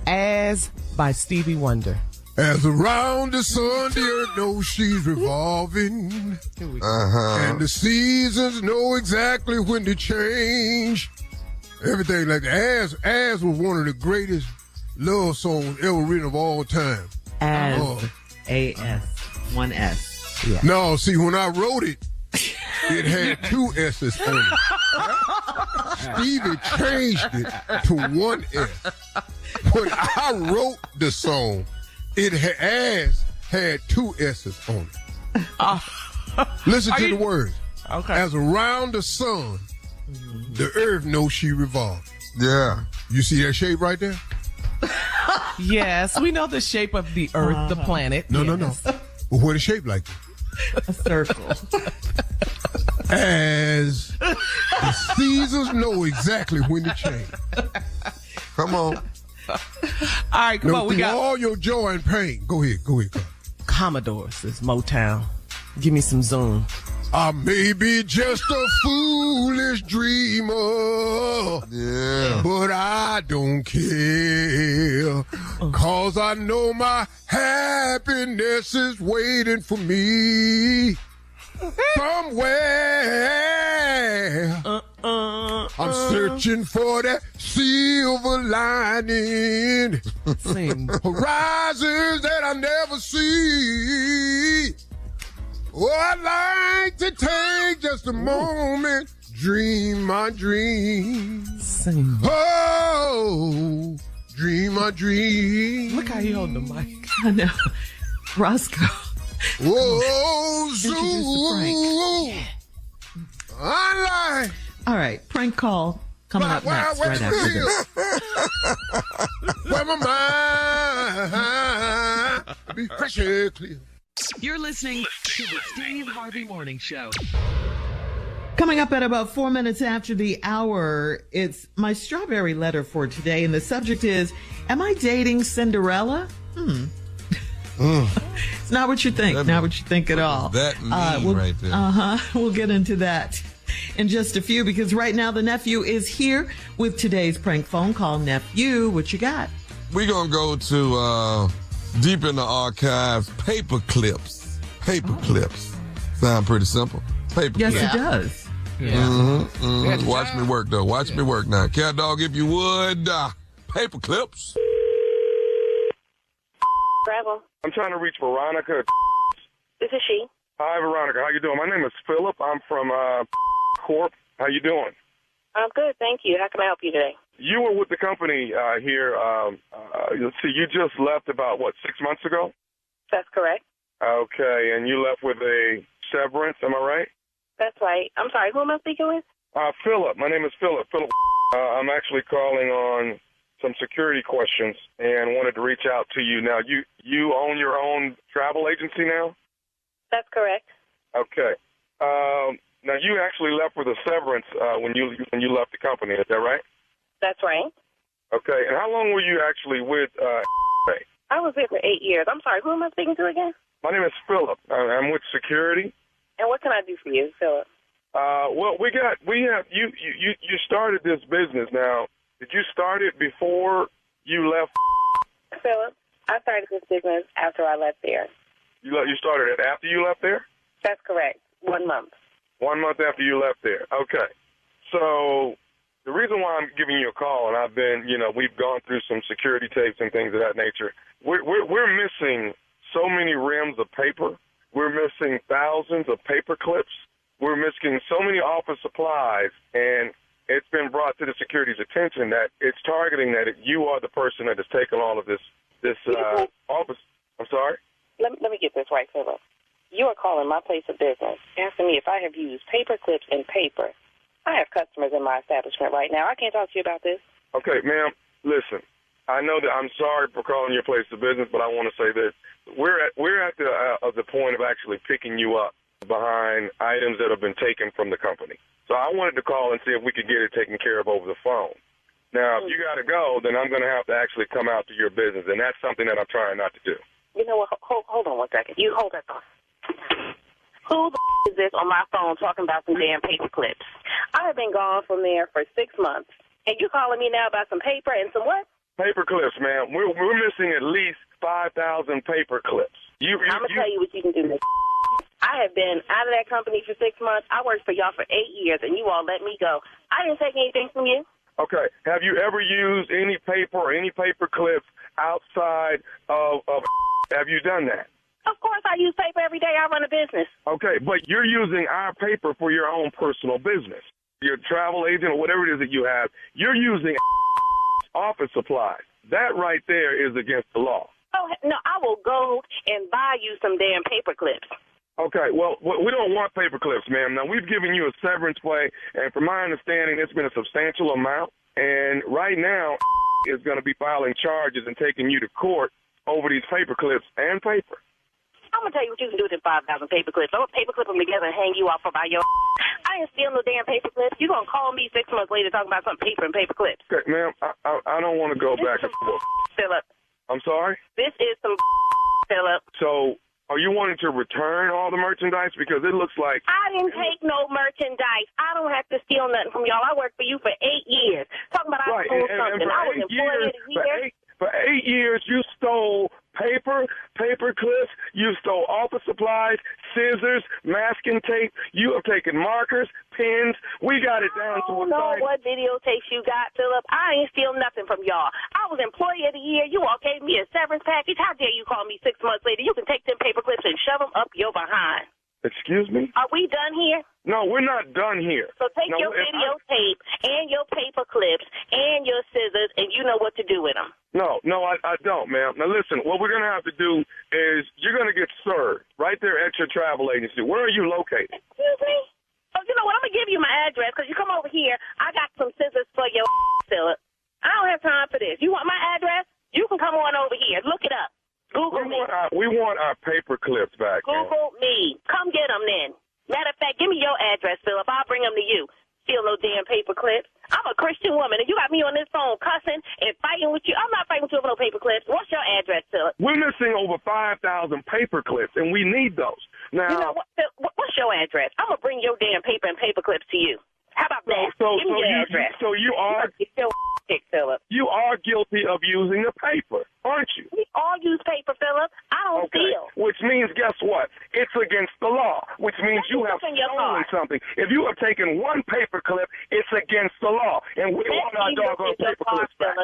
As by Stevie Wonder. As around the sun, the earth knows she's revolving. And the seasons know exactly when to change. Everything like that. As was one of the greatest love songs ever written of all time. As. A-S. One S. Yeah. No, see, when I wrote it, it had two S's on it. Stevie changed it to one S. When I wrote the song, it had two S's on it. Listen to the words. Okay. As around the sun, the earth knows she revolves. Yeah. You see that shape right there? Yes, we know the shape of the earth, the planet. No. Yes. But what is shaped like that? A circle. As the seasons know exactly when to change. Come on. All right, come on. We got all your joy and pain. Go ahead. Commodores. It's Motown. Give me some zoom. I may be just a foolish dreamer. Yeah. But I don't care. 'Cause I know my happiness is waiting for me. Somewhere. I'm searching for that silver lining. Horizons that I never see. Oh, I'd like to take just a moment, dream my dream. Sing. Oh, dream my dream. Look how you hold the mic. I know. Roscoe. Whoa, Introduce the I like. All right, prank call coming up next right after this. Where my mind be fresh and clear. You're listening to the Steve Harvey Morning Show. Coming up at about 4 minutes after the hour, it's my strawberry letter for today, and the subject is, am I dating Cinderella? It's not what you think, not what you think at all. That mean right there. We'll get into that in just a few, because right now the nephew is here with today's prank phone call. Nephew, what you got? We're going to go to deep in the archives, paper clips. Sound pretty simple. Paper Yes, clips. it does. Yeah. Watch me work, though. Watch me work now. Cat dog, if you would, paper clips. Travel. I'm trying to reach Veronica. This is she. Hi, Veronica. How you doing? My name is Philip. I'm from Corp. How you doing? I'm good, thank you. How can I help you today? You were with the company here. Let's see. You just left about, 6 months ago? That's correct. Okay, and you left with a severance, am I right? That's right. I'm sorry, who am I speaking with? Philip. My name is Philip. I'm actually calling on some security questions and wanted to reach out to you. Now, you own your own travel agency now? That's correct. Okay. Now, you actually left with a severance when you left the company. Is that right? That's right. Okay. And how long were you actually with I was there for 8 years. I'm sorry, who am I speaking to again? My name is Philip. I'm with security. And what can I do for you, Philip? Well, we have you started this business now. Did you start it before you left? Philip, I started this business after I left there. You started it after you left there? That's correct. 1 month. 1 month after you left there. Okay. So the reason why I'm giving you a call, and I've been, we've gone through some security tapes and things of that nature. We're missing so many reams of paper. We're missing thousands of paper clips. We're missing so many office supplies, and it's been brought to the security's attention that it's targeting that you are the person that has taken all of this office. I'm sorry? Let me get this right, Philip. You are calling my place of business, asking me if I have used paper clips and paper. I have customers in my establishment right now. I can't talk to you about this. Okay, ma'am, listen. I know that I'm sorry for calling your place of business, but I want to say this. We're at the point of actually picking you up behind items that have been taken from the company. So I wanted to call and see if we could get it taken care of over the phone. Now, if you got to go, then I'm going to have to actually come out to your business, and that's something that I'm trying not to do. You know what? Hold on 1 second. You hold that thought. Who the is this on my phone talking about some damn paper clips? I have been gone from there for 6 months, and you calling me now about some paper and some what? Paper clips, ma'am. We're missing at least 5,000 paper clips. I'm going to tell you what you can do. I have been out of that company for 6 months. I worked for y'all for 8 years, and you all let me go. I didn't take anything from you. Okay. Have you ever used any paper or any paper clips outside of have you done that? Of course I use paper every day. I run a business. Okay, but you're using our paper for your own personal business. Your travel agent or whatever it is that you have, you're using office supplies. That right there is against the law. Oh, no, I will go and buy you some damn paper clips. Okay, well, we don't want paper clips, ma'am. Now, we've given you a severance pay, and from my understanding, it's been a substantial amount. And right now, is going to be filing charges and taking you to court over these paper clips and paper. I'm going to tell you what you can do with them 5,000 paper clips. I'm going to paperclip them together and hang you off about your I ain't stealing no damn paper clips. You're going to call me 6 months later talking about some paper and paper clips. Okay, ma'am, I don't want to go back and forth. Philip. I'm sorry? This is some Philip. So, are you wanting to return all the merchandise? Because it looks like... I didn't take no merchandise. I don't have to steal nothing from y'all. I worked for you for 8 years. Talking about I stole something. I was employee of the year. For 8 years, you stole paper clips, you stole office supplies, scissors, masking tape. You have taken markers, pens. We got it down to a science. I don't know what videotapes you got, Philip. I ain't steal nothing from y'all. I was employee of the year. You all gave me a severance package. How dare you call me 6 months later? You can take them paper clips and shove them up your behind. Excuse me? Are we done here? No, we're not done here. So take your videotape and your paper clips and your scissors, and you know what to do with them. No, I don't, ma'am. Now, listen, what we're going to have to do is you're going to get served right there at your travel agency. Where are you located? Excuse me? Oh, you know what? I'm going to give you my address because you come over here. I got some scissors for your Philip. I don't have time for this. You want my address? You can come on over here. Look it up. Google me. We want our paper clips back. Google me. Come get them then. Matter of fact, give me your address, Philip. I'll bring them to you. Steal no damn paper clips. I'm a Christian woman, and you got me on this phone cussing and fighting with you. I'm not fighting with you over no paper clips. What's your address, Philip? We're missing over 5,000 paper clips, and we need those. Now, you know what's your address? I'm gonna bring your damn paper and paper clips to you. How about that? Give me your address. So you are. Get your pick, Philip. You are guilty of using a paper, aren't you? We all use paper, Philip. I don't steal. Which means, guess what? It's against the law, which means you have stolen something. If you have taken one paper clip, it's against the law. And we want our doggone paper clips back.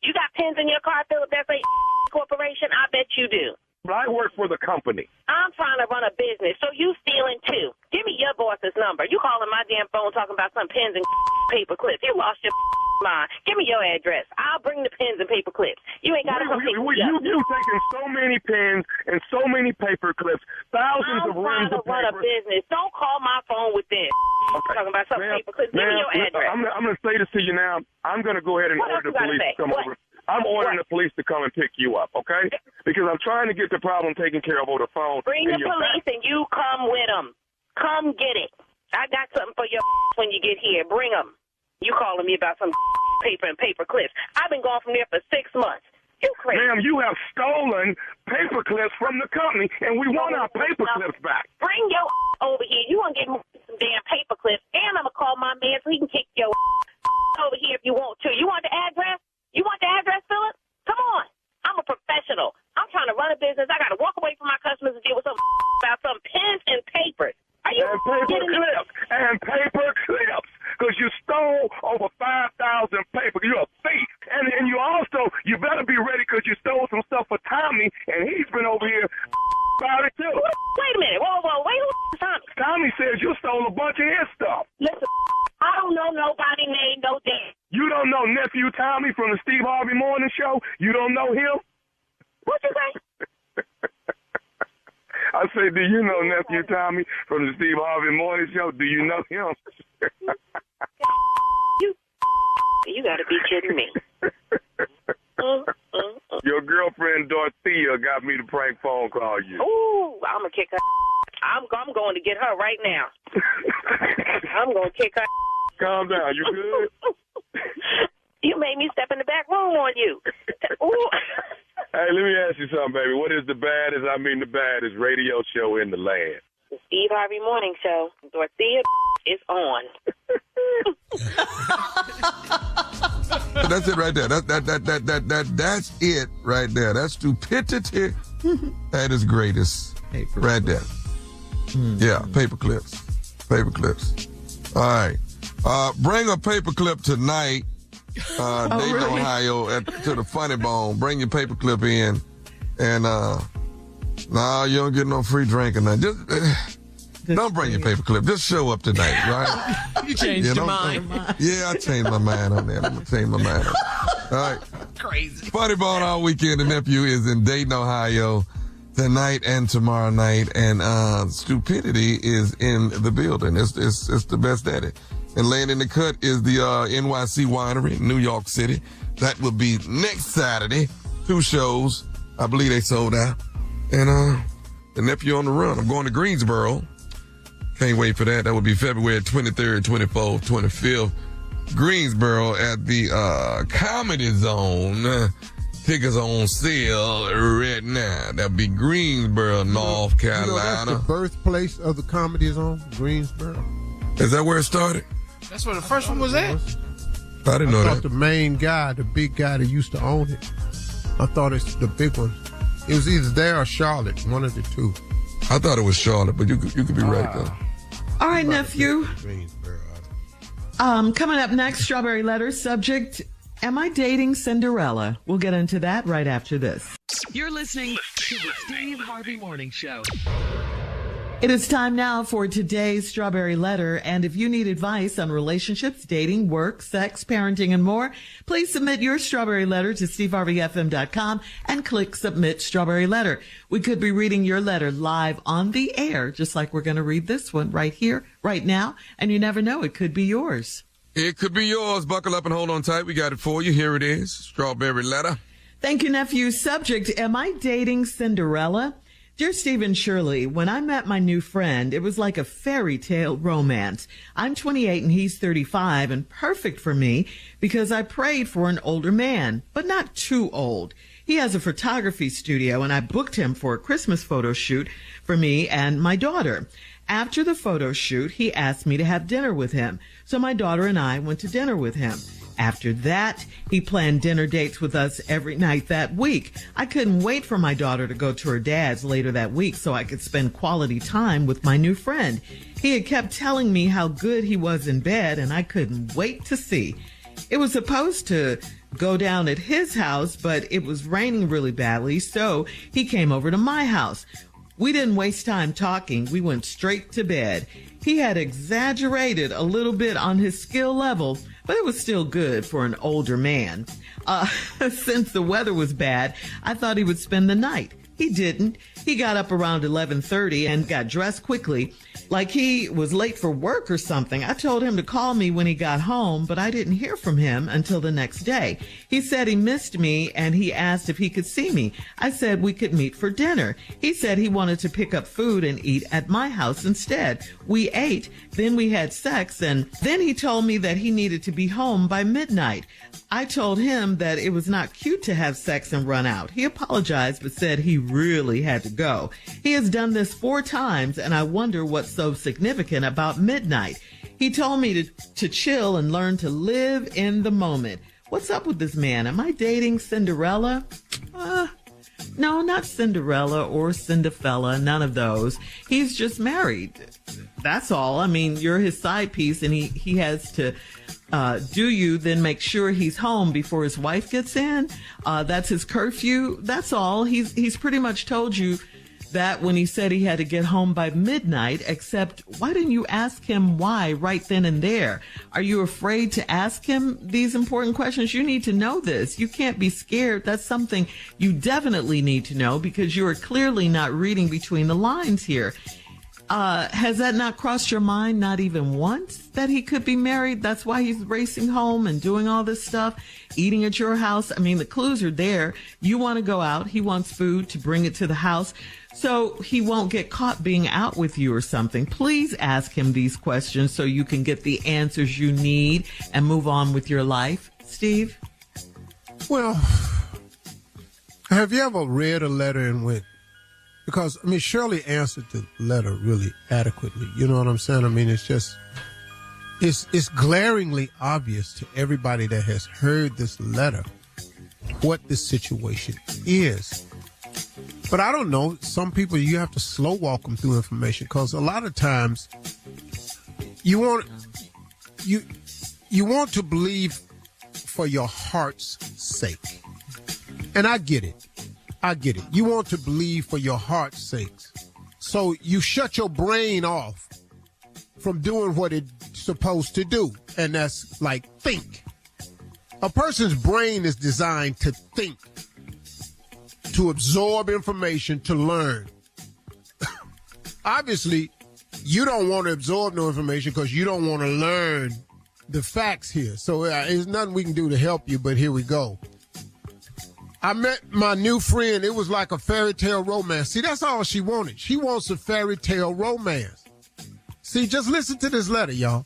You got pens in your car, Philip? That's a corporation? I bet you do. I work for the company. I'm trying to run a business, so you stealing too. Give me your boss's number. You calling my damn phone talking about some pens and paper clips. You lost your mind. Give me your address. I'll bring the pens and paper clips. You ain't got to come pick me up. You've taken so many pens and so many paper clips, thousands of rims of paper. I'm trying to run a business. Don't call my phone with this. Talking about some paper clips. Give me your address. I'm going to say this to you now. I'm going to go ahead and order the police to come over. I'm ordering the police to come and pick you up, okay? Because I'm trying to get the problem taken care of over the phone. Bring the police and you come with them. Come get it. I got something for your when you get here. Bring them. You calling me about some paper and paper clips. I've been gone from there for 6 months. You crazy. Ma'am, you have stolen paper clips from the company, and we want our paper clips back. Bring your over here. You want to get some damn paper clips, and I'm going to call my man so he can kick your over here if you want to. You want the address? You want the address, Philip? Come on. I'm a professional. I'm trying to run a business. I got to walk away from my customers and deal with some about some pens and papers. Are you paper clips. And paper clips. Because you stole over 5,000 paper. You're a thief. And you also, you better be ready because you stole some stuff for Tommy, and he's been over here about it too. Wait a minute. Whoa. Wait, who's Tommy? Tommy says you stole a bunch of his stuff. Listen, I don't know nobody named no damn. You don't know Nephew Tommy from the Steve Harvey Morning Show? You don't know him? What you say? I say, do you know Nephew Tommy from the Steve Harvey Morning Show? Do you know him? You got to be kidding me. Your girlfriend Dorothea got me to prank phone call you. Ooh, I'm going to kick her. I'm going to get her right now. I'm going to kick her. Calm down. You good? You made me step in the back room on you. Ooh. Hey, let me ask you something, baby. What is the baddest radio show in the land? The Steve Harvey Morning Show. Dorothea is on. That's it right there. That's it right there. That's stupidity at its greatest. Right there. Yeah, paper clips. All right. Bring a paper clip tonight, Dayton, really? Ohio, to the Funny Bone. Bring your paper clip in, and you don't get no free drink or nothing. Just don't bring your paper clip. Just show up tonight, right? You changed your mind. Yeah, I changed my mind on that. I'm gonna change my mind on that. All right. Crazy. Funny Bone all weekend. The nephew is in Dayton, Ohio, tonight and tomorrow night, and stupidity is in the building. It's the best at it. And laying in the cut is the NYC Winery, New York City. That will be next Saturday. 2 shows. I believe they sold out. And the nephew on the run. I'm going to Greensboro. Can't wait for that. That will be February 23rd, 24th, 25th. Greensboro at the Comedy Zone. Tickets on sale right now. That'll be Greensboro, North Carolina. That's the birthplace of the Comedy Zone, Greensboro. Is that where it started? That's where the first one was at? I didn't know that. I thought the main guy, the big guy that used to own it, I thought it's the big one. It was either there or Charlotte, one of the two. I thought it was Charlotte, but you could be right though. All right, nephew. Coming up next, Strawberry Letter subject, am I dating Cinderella? We'll get into that right after this. You're listening to the Steve Harvey Morning Show. It is time now for today's Strawberry Letter, and if you need advice on relationships, dating, work, sex, parenting, and more, please submit your Strawberry Letter to steveharveyfm.com and click Submit Strawberry Letter. We could be reading your letter live on the air, just like we're going to read this one right here, right now, and you never know, it could be yours. It could be yours. Buckle up and hold on tight. We got it for you. Here it is, Strawberry Letter. Thank you, nephew. Subject, am I dating Cinderella? Dear Steve and Shirley, when I met my new friend, it was like a fairy tale romance. I'm 28 and he's 35 and perfect for me because I prayed for an older man, but not too old. He has a photography studio and I booked him for a Christmas photo shoot for me and my daughter. After the photo shoot, he asked me to have dinner with him. So my daughter and I went to dinner with him. After that, he planned dinner dates with us every night that week. I couldn't wait for my daughter to go to her dad's later that week so I could spend quality time with my new friend. He had kept telling me how good he was in bed, and I couldn't wait to see. It was supposed to go down at his house, but it was raining really badly, so he came over to my house. We didn't waste time talking. We went straight to bed. He had exaggerated a little bit on his skill level, but it was still good for an older man. Since the weather was bad, I thought he would spend the night. He didn't. He got up around 11:30 and got dressed quickly, like he was late for work or something. I told him to call me when he got home, but I didn't hear from him until the next day. He said he missed me and he asked if he could see me. I said we could meet for dinner. He said he wanted to pick up food and eat at my house instead. We ate, then we had sex, and then he told me that he needed to be home by midnight. I told him that it was not cute to have sex and run out. He apologized but said he really had to go. He has done this 4 times, and I wonder what's so significant about midnight. He told me to chill and learn to live in the moment. What's up with this man? Am I dating Cinderella? No, not Cinderella or Cinderfella, none of those. He's just married. That's all. I mean, you're his side piece, and he has to do you, then make sure he's home before his wife gets in. That's his curfew. That's all. He's pretty much told you that when he said he had to get home by midnight, except why didn't you ask him why right then and there? Are you afraid to ask him these important questions? You need to know this. You can't be scared. That's something you definitely need to know because you are clearly not reading between the lines here. Has that not crossed your mind, not even once, that he could be married? That's why he's racing home and doing all this stuff, eating at your house. I mean, the clues are there. You want to go out. He wants food to bring it to the house so he won't get caught being out with you or something. Please ask him these questions so you can get the answers you need and move on with your life. Steve? Well, have you ever read a letter and went, because, I mean, Shirley answered the letter really adequately. You know what I'm saying? I mean, it's glaringly obvious to everybody that has heard this letter what this situation is. But I don't know. Some people, you have to slow walk them through information because a lot of times you want to believe for your heart's sake. And I get it. You want to believe for your heart's sakes. So you shut your brain off from doing what it's supposed to do. And that's like think. A person's brain is designed to think, to absorb information, to learn. Obviously, you don't want to absorb no information because you don't want to learn the facts here. So there's nothing we can do to help you, but here we go. I met my new friend. It was like a fairy tale romance. See, that's all she wanted. She wants a fairy tale romance. See, just listen to this letter, y'all.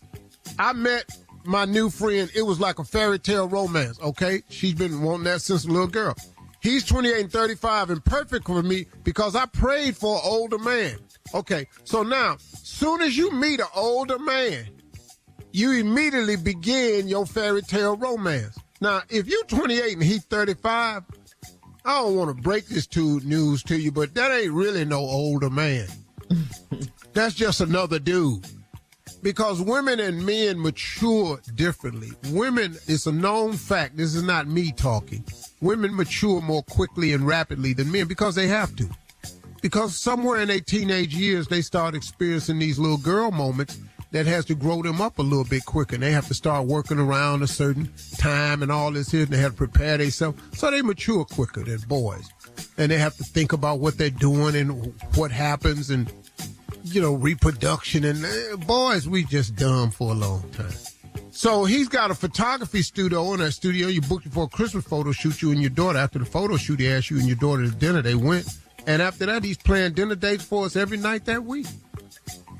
I met my new friend. It was like a fairy tale romance, okay? She's been wanting that since a little girl. He's 28 and 35 and perfect for me because I prayed for an older man. Okay, so now, soon as you meet an older man, you immediately begin your fairy tale romance. Now, if you're 28 and he's 35, I don't want to break this news to you, but that ain't really no older man. That's just another dude. Because women and men mature differently. Women, it's a known fact. This is not me talking. Women mature more quickly and rapidly than men because they have to. Because somewhere in their teenage years, they start experiencing these little girl moments that has to grow them up a little bit quicker. And they have to start working around a certain time and all this here. And they have to prepare themselves. So they mature quicker than boys. And they have to think about what they're doing and what happens and, you know, reproduction. And boys, we just dumb for a long time. So he's got a photography studio. In that studio, you booked it for a Christmas photo shoot, you and your daughter. After the photo shoot, he asked you and your daughter to dinner. They went. And after that, he's playing dinner dates for us every night that week.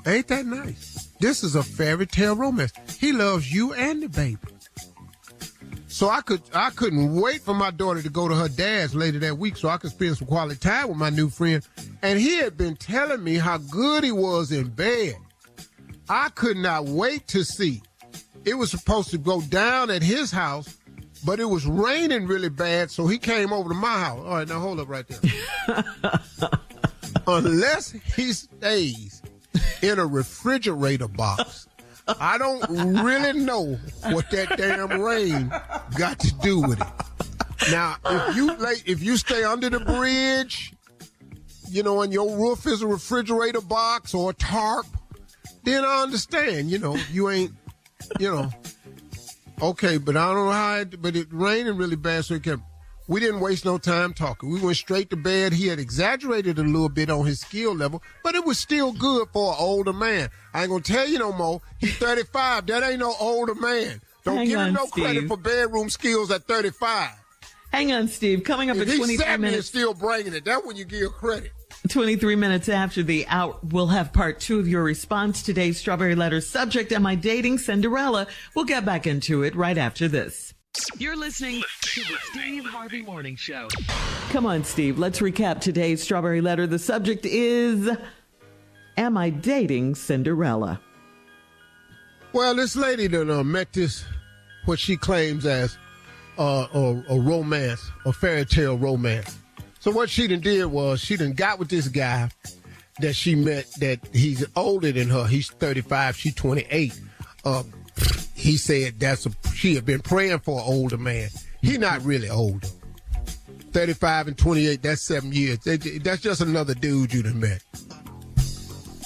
Ain't that nice? This is a fairy tale romance. He loves you and the baby. So I couldn't wait for my daughter to go to her dad's later that week so I could spend some quality time with my new friend. And he had been telling me how good he was in bed. I could not wait to see it was supposed to go down at his house, but it was raining really bad, so he came over to my house. All right, now hold up right there. Unless he stays in a refrigerator box, I don't really know what that damn rain got to do with it. Now, if you stay under the bridge, and your roof is a refrigerator box or a tarp, then I understand, you ain't, okay, but I don't know but it raining really bad, so we didn't waste no time talking. We went straight to bed. He had exaggerated a little bit on his skill level, but it was still good for an older man. I ain't gonna tell you no more. He's 35. That ain't no older man. Don't give him no credit for bedroom skills at 35. Hang on, Steve. Coming up at 23 minutes. And still bringing it. That's when you give credit. 23 minutes after the hour, we'll have part 2 of your response. Today's Strawberry Letter subject, am I dating Cinderella? We'll get back into it right after this. You're listening to the Steve Harvey Morning Show. Come on, Steve. Let's recap today's Strawberry Letter. The subject is, am I dating Cinderella? Well, this lady done met this, what she claims as a romance, a fairy tale romance. So what she done did was she done got with this guy that she met, that he's older than her. He's 35, she's 28. He said she had been praying for an older man. He not really older. 35 and 28, that's 7 years. That's just another dude you done met.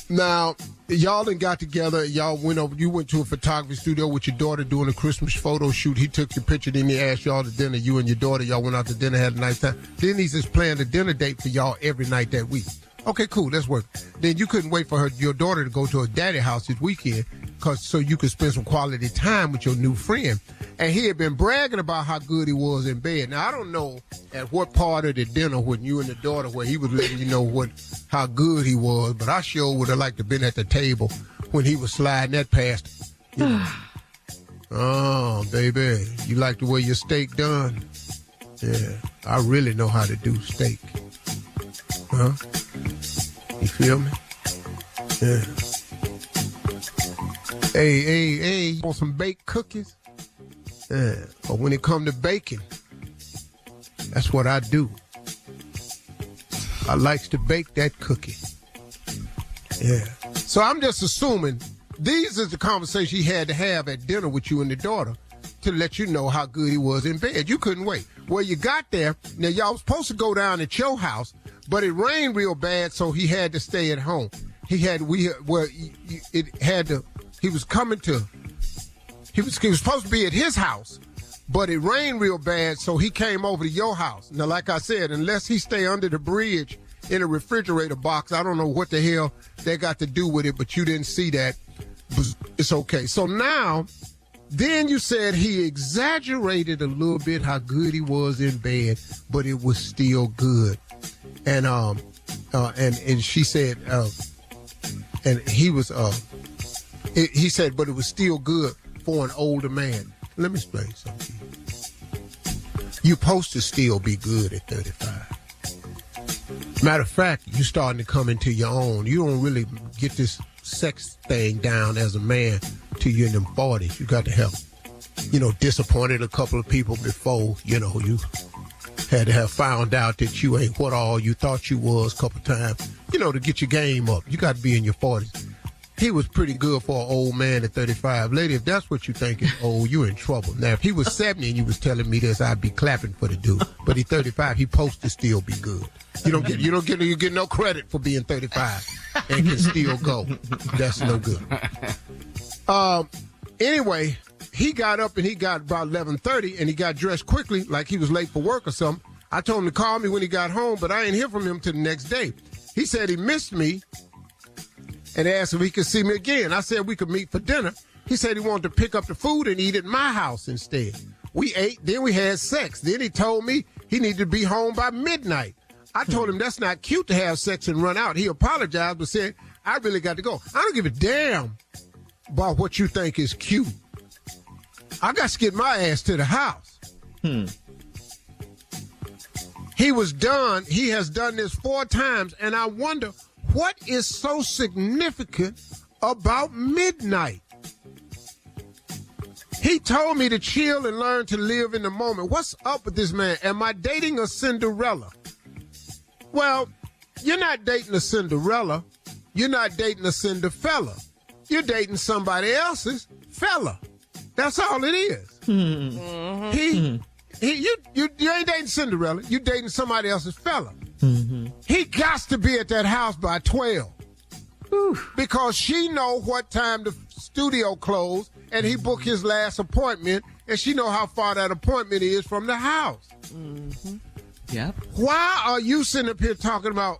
Now, y'all done got together. Y'all went over. You went to a photography studio with your daughter doing a Christmas photo shoot. He took your picture. Then he asked y'all to dinner. You and your daughter, y'all went out to dinner, had a nice time. Then he's just planned a dinner date for y'all every night that week. Okay, cool. Let's work. Then you couldn't wait for your daughter to go to her daddy house this weekend so you could spend some quality time with your new friend. And he had been bragging about how good he was in bed. Now, I don't know at what part of the dinner when you and the daughter where he was letting you know how good he was, but I sure would have liked to have been at the table when he was sliding that past. Oh, baby, you like the way your steak done? Yeah, I really know how to do steak. Huh? You feel me? Yeah. Hey, want some baked cookies? Yeah. But when it come to baking, that's what I do. I likes to bake that cookie. Yeah. So I'm just assuming these is the conversation he had to have at dinner with you and the daughter to let you know how good he was in bed. You couldn't wait. Well, you got there. Now, y'all was supposed to go down at your house, but it rained real bad, so he had to stay at home. He was supposed to be at his house, but it rained real bad, so he came over to your house. Now, like I said, unless he stay under the bridge in a refrigerator box, I don't know what the hell they got to do with it, but you didn't see that. It's okay. So now, then you said he exaggerated a little bit how good he was in bed, but it was still good. And she said, and he was, he said, but it was still good for an older man. Let me explain something to you. You're supposed to still be good at 35. Matter of fact, you're starting to come into your own. You don't really get this sex thing down as a man till you're in them 40s. You got to have, disappointed a couple of people before, you had to have found out that you ain't what all you thought you was a couple times, to get your game up. You got to be in your 40s. He was pretty good for an old man at 35. Lady, if that's what you think is old, you're in trouble. Now, if he was 70 and you was telling me this, I'd be clapping for the dude. But he's 35. He's supposed to still be good. You get no credit for being 35 and can still go. That's no good. Anyway, he got up and he got about 11:30 and he got dressed quickly like he was late for work or something. I told him to call me when he got home, but I ain't hear from him till the next day. He said he missed me and asked if he could see me again. I said we could meet for dinner. He said he wanted to pick up the food and eat at my house instead. We ate, then we had sex. Then he told me he needed to be home by midnight. I told him that's not cute to have sex and run out. He apologized but said, I really got to go. I don't give a damn about what you think is cute. I got to get my ass to the house. He was done. He has done this 4 times, and I wonder what is so significant about midnight. He told me to chill and learn to live in the moment. What's up with this man? Am I dating a Cinderella? Well, you're not dating a Cinderella. You're not dating a Cinderfella. You're dating somebody else's fella. That's all it is. You ain't dating Cinderella. You dating somebody else's fella. He got to be at that house by 12. Because she know what time the studio closed, and he booked his last appointment, and she know how far that appointment is from the house. Yep. Why are you sitting up here talking about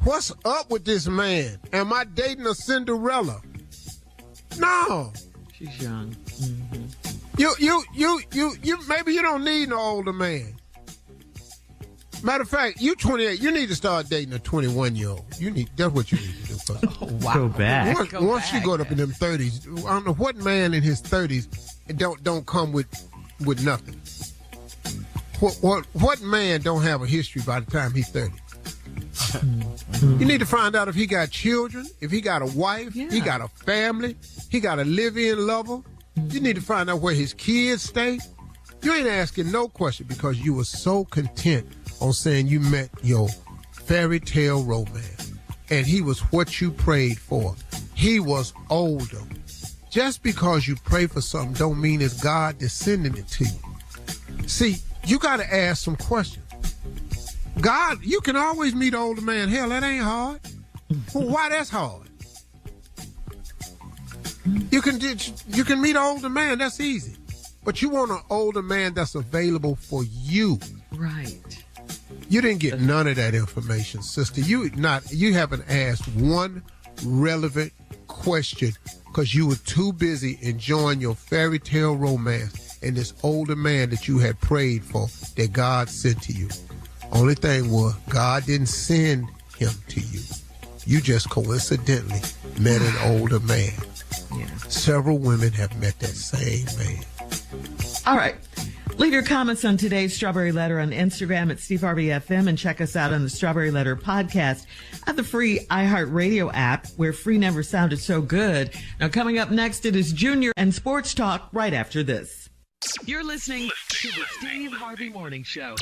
what's up with this man? Am I dating a Cinderella? No. She's young. You maybe you don't need no older man. Matter of fact, you 28. You need to start dating a 21-year-old. That's what you need to do. First. Wow. Go back. Once you go up in them 30s, I don't know what man in his 30s don't come with nothing. What man don't have a history by the time he's 30? You need to find out if he got children, if he got a wife, he got a family, he got a live-in lover. You need to find out where his kids stay. You ain't asking no question because you were so content on saying you met your fairy tale romance. And he was what you prayed for. He was older. Just because you pray for something don't mean it's God that's sending it to you. See, you got to ask some questions. God, you can always meet an older man. Hell, that ain't hard. Well, why that's hard? You can meet an older man. That's easy. But you want an older man that's available for you. Right. You didn't get none of that information, sister. You haven't asked one relevant question because you were too busy enjoying your fairy tale romance and this older man that you had prayed for that God sent to you. Only thing was, God didn't send him to you. You just coincidentally met an older man. Yeah. Several women have met that same man. All right. Leave your comments on today's Strawberry Letter on Instagram at Steve Harvey FM and check us out on the Strawberry Letter podcast at the free iHeartRadio app where free never sounded so good. Now coming up next, it is Junior and Sports Talk right after this. You're listening to the Steve Harvey Morning Show.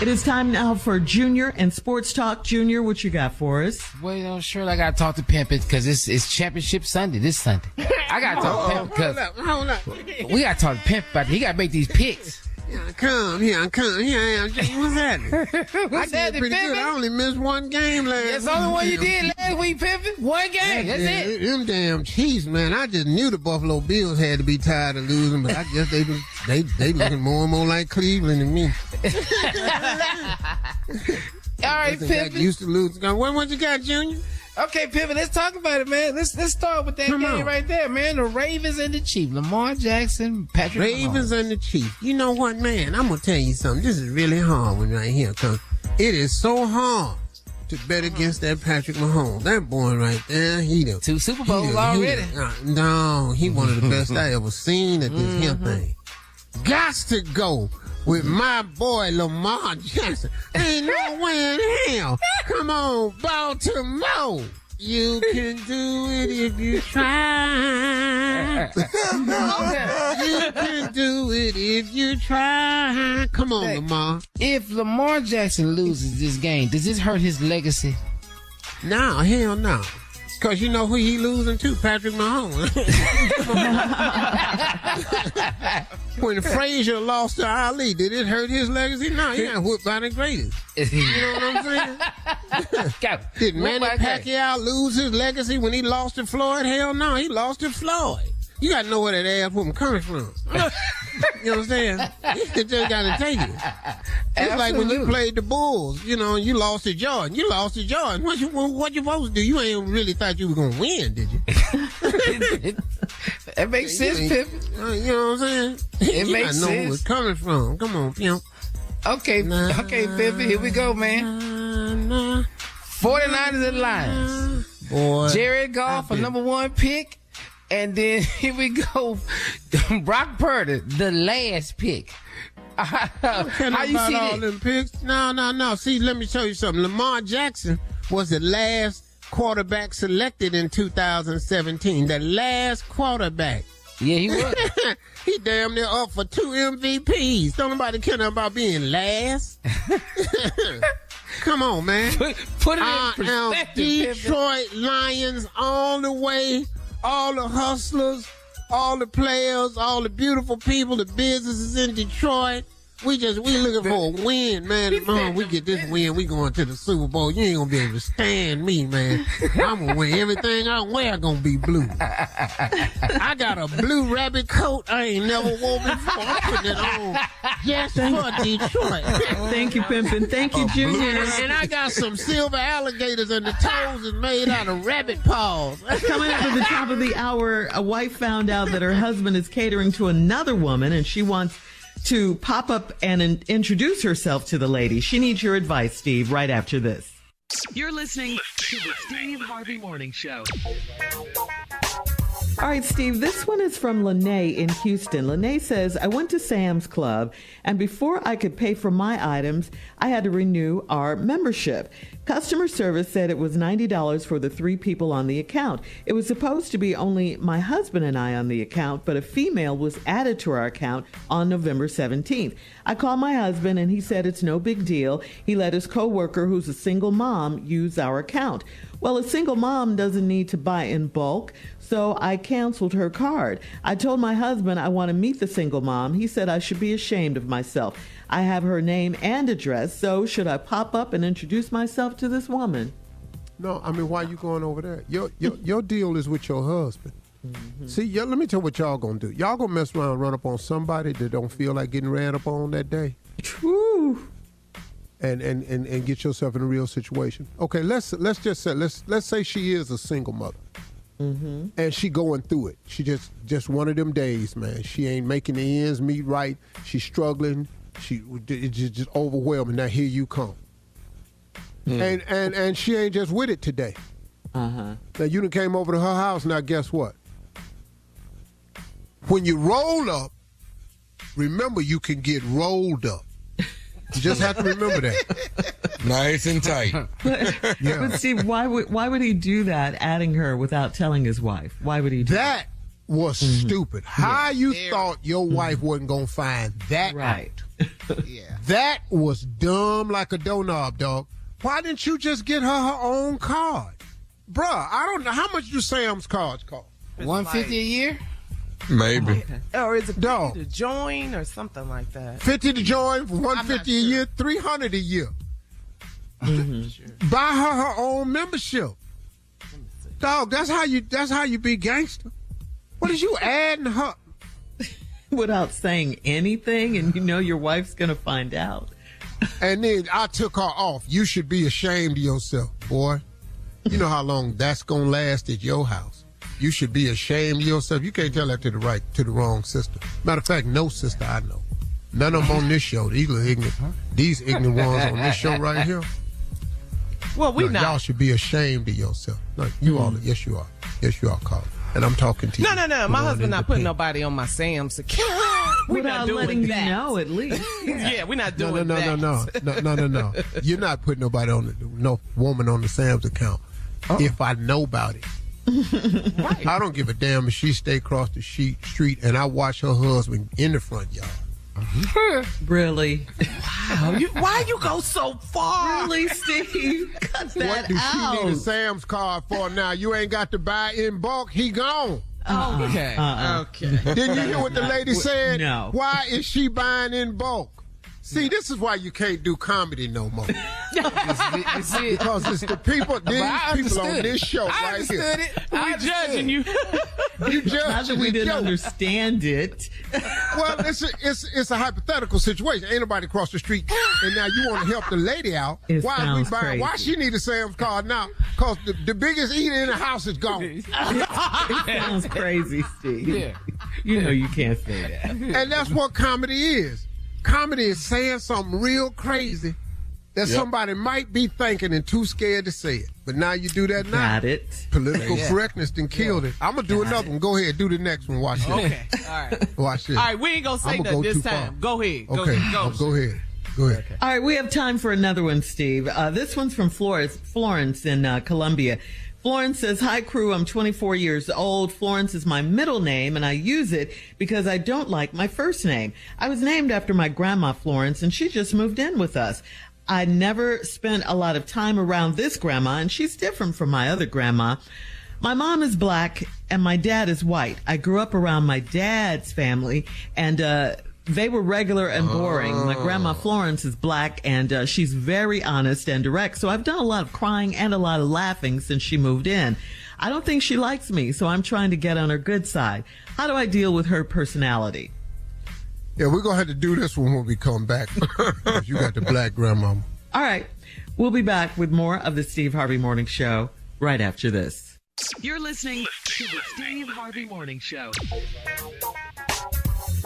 It is time now for Junior and Sports Talk. Junior, what you got for us? Well, sure, I got to talk to Pimpin' because it's Championship Sunday this Sunday. I got to talk to Pimpin' because Hold up. we got to talk to Pimpin' about it. He got to make these picks. Here I come. Here I am. What's happening? What's I did pretty good. I only missed one game last week. That's the only one you did last week, Pimpin'. One game. That's it. Them damn Chiefs, man. I just knew the Buffalo Bills had to be tired of losing, but I guess they looking more and more like Cleveland than me. All right, Pimpin'. Used to lose. What you got, Junior? Okay, Pimpin', let's talk about it, man. Let's start with that game right there, man. The Ravens and the Chiefs. Lamar Jackson, Patrick Ravens Mahomes. and the Chiefs. You know what, man? I'm going to tell you something. This is really hard one right here, because it is so hard to bet against that Patrick Mahomes. That boy right there, he the 2 Super Bowls already. No, he one of the best I ever seen at this here thing. Gots to go with my boy Lamar Jackson. Ain't no way in hell. Come on, Baltimore. You can do it if you try. You can do it if you try. Come on, Lamar. If Lamar Jackson loses this game, does this hurt his legacy? No, hell no. Because you know who he losing to? Patrick Mahomes. When Frazier lost to Ali, did it hurt his legacy? No, he got whooped by the greatest. You know what I'm saying? Did Manny Pacquiao lose his legacy when he lost to Floyd? Hell no, he lost to Floyd. You got to know where that ass whooping coming from. You know what I'm saying? You just got to take it. It's like when you played the Bulls, you know, and you lost to Jordan. You lost to Jordan. What you supposed to do? You ain't really thought you were going to win, did you? That makes sense, Pip. You know what I'm saying? It makes sense. You got to know where it's coming from. Come on, Pimp. Okay, Pip, here we go, man. 49ers and Lions. Boy. Jared Goff, a number 1 pick. And then here we go, Brock Purdy, the last pick. How you see all them picks? No. See, let me tell you something. Lamar Jackson was the last quarterback selected in 2017. The last quarterback. Yeah, he was. He damn near up for 2 MVPs. Don't nobody care about being last. Come on, man. Put it in perspective. Detroit Lions all the way, all the hustlers, all the players, all the beautiful people, the businesses in Detroit. We looking for a win, man. Mom, we get this win, we going to the Super Bowl. You ain't gonna be able to stand me, man. I'm gonna win. Everything I wear gonna be blue. I got a blue rabbit coat I ain't never worn before. I'm putting it on just for Detroit. Thank you, Pimpin'. Thank you, Junior. And I got some silver alligators and the toes is made out of rabbit paws. Coming up at the top of the hour, a wife found out that her husband is catering to another woman, and she wants to pop up and introduce herself to the lady. She needs your advice, Steve, right after this. You're listening to the Steve Harvey Morning Show. All right, Steve, this one is from Lene in Houston. Lene says, I went to Sam's Club, and before I could pay for my items, I had to renew our membership. Customer service said it was $90 for the 3 people on the account. It was supposed to be only my husband and I on the account, but a female was added to our account on November 17th. I called my husband, and he said it's no big deal. He let his coworker, who's a single mom, use our account. Well, a single mom doesn't need to buy in bulk, so I canceled her card. I told my husband I want to meet the single mom. He said I should be ashamed of myself. I have her name and address, so should I pop up and introduce myself to this woman? No, I mean, why you going over there? Your deal is with your husband. Mm-hmm. See, let me tell you what y'all gonna do. Y'all gonna mess around and run up on somebody that don't feel like getting ran up on that day. Woo. And get yourself in a real situation. Okay, let's just say let's say she is a single mother, and she going through it. She just one of them days, man. She ain't making the ends meet right. She's struggling. It's just overwhelming. Now here you come, and she ain't just with it today. Now you done came over to her house. Now guess what? When you roll up, remember you can get rolled up. You just have to remember that. Nice and tight. Yeah. But Steve, why would he do that, adding her without telling his wife? Why would he do that? That was stupid. How you thought your wife wasn't going to find that right. Yeah. That was dumb like a doorknob, dog. Why didn't you just get her own card? Bruh, I don't know. How much do Sam's cards cost? $150 a year? Maybe. Or is it Dog. to join or something like that? 50 to join, for $150 a year, $300 a year. Buy her own membership. Dog, that's how you be gangster. What is you adding her? Without saying anything, and you know your wife's gonna find out. And then I took her off. You should be ashamed of yourself, boy. You know how long that's gonna last at your house. You should be ashamed of yourself. You can't tell that to the wrong sister. Matter of fact, no sister I know. None of them on this show. These ignorant ones on this show right here. Well, y'all should be ashamed of yourself. No, you all. Yes, you are. Yes, you are, Carl. And I'm talking to you. No. My husband not putting nobody on my Sam's account. We're not doing letting that. You know, at least. Yeah, we're not doing that. No. You're not putting nobody no woman on the Sam's account. If I know about it. Right. I don't give a damn if she stay across the street and I watch her husband in the front yard. Really? Wow. Why you go so far? Really, Steve? Cut that What does she need a Sam's card for now? You ain't got to buy in bulk. He gone. Okay. Didn't you hear what the lady said? No. Why is she buying in bulk? See, this is why you can't do comedy no more. Because it's the people, these people on this show right here. We judging you. You judge Not that we didn't understand it. Well, it's a hypothetical situation. Ain't nobody across the street, and now you want to help the lady out. Why she need a Sam's card now? Because the biggest eater in the house is gone. It sounds crazy, Steve. Yeah. You know you can't say that. And that's what comedy is. Comedy is saying something real crazy that somebody might be thinking and too scared to say it. But now you do that now. Got it. Political correctness done killed it. I'm going to do another one. Go ahead. Do the next one. Watch this. Okay. All right. Watch this. All right. We ain't going to say that this time. Go ahead. Okay. Go ahead. Okay. All right. We have time for another one, Steve. This one's from Florence in Colombia. Florence says, hi, crew. I'm 24 years old. Florence is my middle name, and I use it because I don't like my first name. I was named after my grandma, Florence, and she just moved in with us. I never spent a lot of time around this grandma, and she's different from my other grandma. My mom is black, and my dad is white. I grew up around my dad's family, and they were regular and boring. My grandma Florence is black, and she's very honest and direct. So I've done a lot of crying and a lot of laughing since she moved in. I don't think she likes me, so I'm trying to get on her good side. How do I deal with her personality? Yeah, we're going to have to do this one when we come back. You got the black grandmama. All right. We'll be back with more of the Steve Harvey Morning Show right after this. You're listening to the Steve Harvey Morning Show.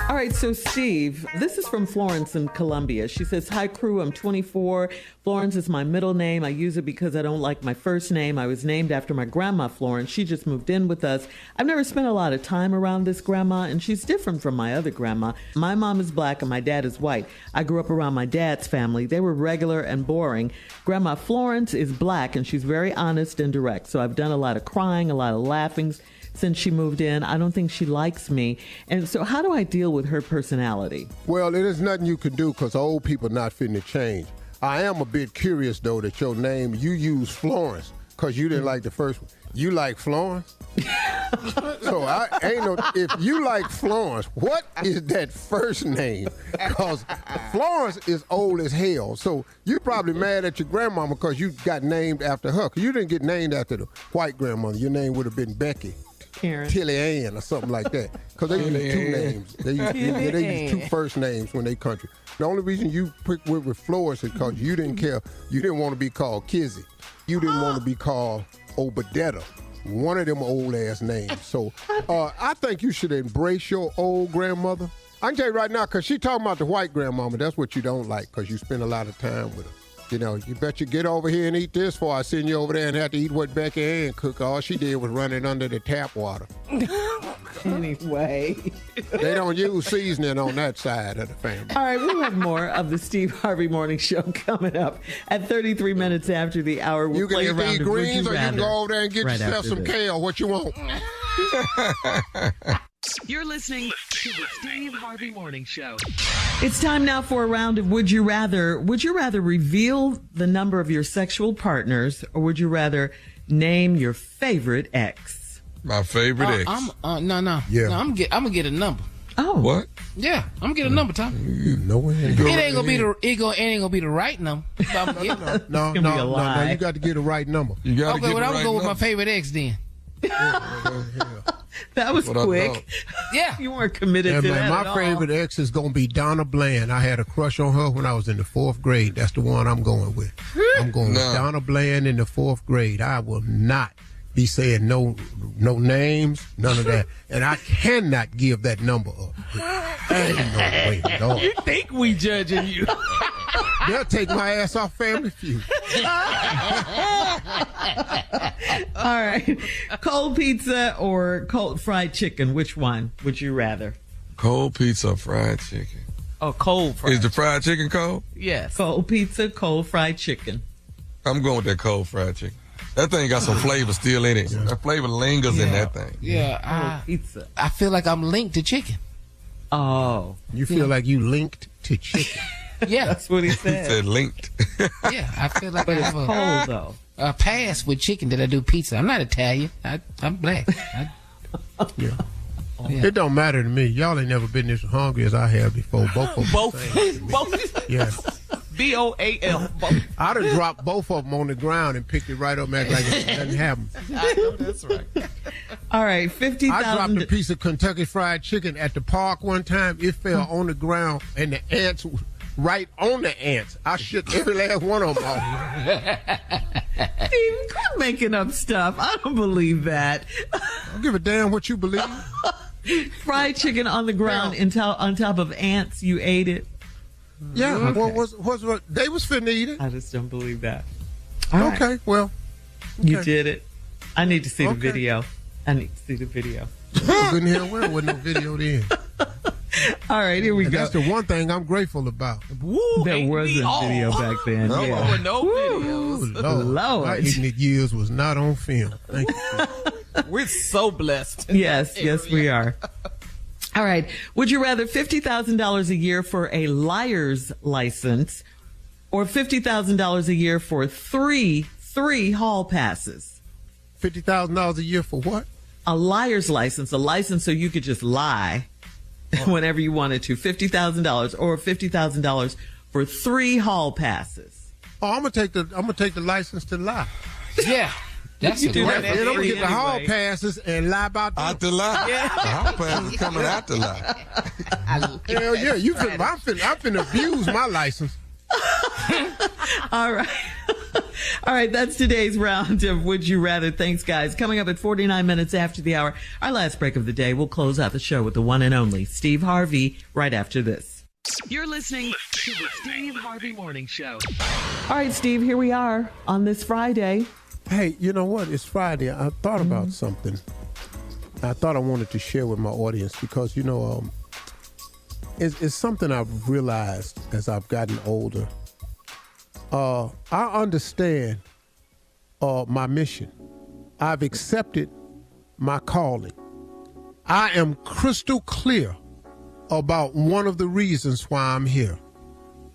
All right, so Steve, this is from Florence in Columbia. She says, hi, crew. I'm 24. Florence is my middle name. I use it because I don't like my first name. I was named after my grandma, Florence. She just moved in with us. I've never spent a lot of time around this grandma, and she's different from my other grandma. My mom is black and my dad is white. I grew up around my dad's family. They were regular and boring. Grandma Florence is black, and she's very honest and direct. So I've done a lot of crying, a lot of laughing since she moved in. I don't think she likes me. And so how do I deal with her personality? Well, it is nothing you can do because old people not fitting to change. I am a bit curious, though, that your name, you use Florence because you didn't like the first one. You like Florence? So if you like Florence, what is that first name? Because Florence is old as hell. So you're probably mad at your grandmama because you got named after her. Because you didn't get named after the white grandmother. Your name would have been Becky. Karen. Tilly Ann or something like that. Because they use two names. They use two first names when they country. The only reason you picked with Florence is because you didn't care. You didn't want to be called Kizzy. You didn't want to be called Obadetta. One of them old ass names. So I think you should embrace your old grandmother. I can tell you right now, because she talking about the white grandmama. That's what you don't like because you spend a lot of time with her. You know, you bet you get over here and eat this before I send you over there and have to eat what Becky Ann cooked. All she did was run it under the tap water. Anyway. They don't use seasoning on that side of the family. All right, we'll have more of the Steve Harvey Morning Show coming up at 33 minutes after the hour. We'll you can play either around eat greens or you can go over there and get right yourself some kale. What you want? You're listening to the Steve Harvey Morning Show. It's time now for a round of Would You Rather. Would you rather reveal the number of your sexual partners, or would you rather name your favorite ex? My favorite ex. No. Yeah. No, I'm gonna get a number. Oh. What? Yeah, I'm gonna get a number, Tom. You know it. It ain't gonna be the right number. No. You got to get the right number. You got to Okay, get well, the I'm right gonna go with my number. favorite ex then. That was What up, quick. dog? Yeah. You weren't committed to that my at all. favorite ex is going to be Donna Bland. I had a crush on her when I was in the 4th grade. That's the one I'm going with. I'm going with Donna Bland in the 4th grade. I will not be saying no names, none of that. And I cannot give that number up. Ain't no way, dog. You think we judging you? They'll take my ass off Family Feud. All right. Cold pizza or cold fried chicken? Which one would you rather? Cold pizza, fried chicken. Oh, cold fried. Is the fried chicken cold? Yes. Cold pizza, cold fried chicken. I'm going with that cold fried chicken. That thing got some flavor still in it. That flavor lingers in that thing. Yeah, Pizza. I feel like I'm linked to chicken. Oh. You feel like you linked to chicken. Yeah, That's what he He said. said linked. yeah. I feel like But I it's have cold, though. a pass with chicken that I do pizza. I'm not Italian. I'm black. Yeah. It don't matter to me. Y'all ain't never been this hungry as I have before. Both of them. Both. Yeah. BOAL. Both. I'd have dropped both of them on the ground and picked it right up and act like it doesn't happen. I know that's right. All right, I dropped a $50,000. piece of Kentucky Fried Chicken at the park one time. It fell on the ground, and the ants was right on the ants. I shook every last one of them off. Steve, quit making up stuff. I don't believe that. I don't give a damn what you believe. Fried chicken on the ground on top of ants. You ate it. Yeah, Okay. what they was finna eat it. I just don't believe that. All right. Okay, well. You okay. did it. I need to see the Okay. video. I need to see the video. Couldn't hear well with no video then. All right, here we go. That's the one thing I'm grateful about. Woo, There wasn't video back then. No, yeah. There were no videos. Lord. My ignorant years was not on film. Thank you. We're so blessed. Yes, we are. All right. Would you rather $50,000 a year for a liar's license or $50,000 a year for three hall passes? $50,000 a year for what? A liar's license, a license so you could just lie whenever you wanted to. $50,000 or $50,000 for 3 hall passes. Oh, I'm gonna take the license to lie. Yeah. That's You a do great that And I'm gonna get the Anyway. hall passes and lie about them. Out the lie. The hall pass is coming out the lie. Hell yeah, I'm finna abuse my license. All right. All right, that's today's round of Would You Rather. Thanks, guys. Coming up at 49 minutes after the hour, our last break of the day, we'll close out the show with the one and only Steve Harvey right after this. You're listening to the Steve Harvey Morning Show. All right, Steve, here we are on this Friday. Hey, you know what? It's Friday. I thought about something. I thought I wanted to share with my audience because, it's something I've realized as I've gotten older. I understand my mission. I've accepted my calling. I am crystal clear about one of the reasons why I'm here.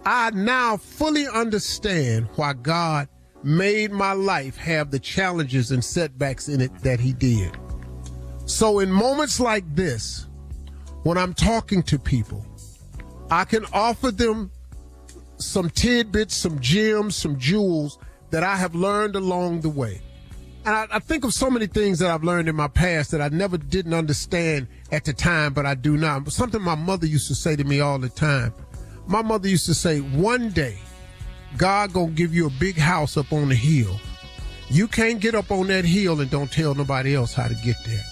I now fully understand why God made my life have the challenges and setbacks in it that he did. So in moments like this, when I'm talking to people, I can offer them some tidbits, some gems, some jewels that I have learned along the way. And I think of so many things that I've learned in my past that I never didn't understand at the time, but I do now. Something my mother used to say to me all the time. My mother used to say, one day, God gonna give you a big house up on the hill. You can't get up on that hill and don't tell nobody else how to get there.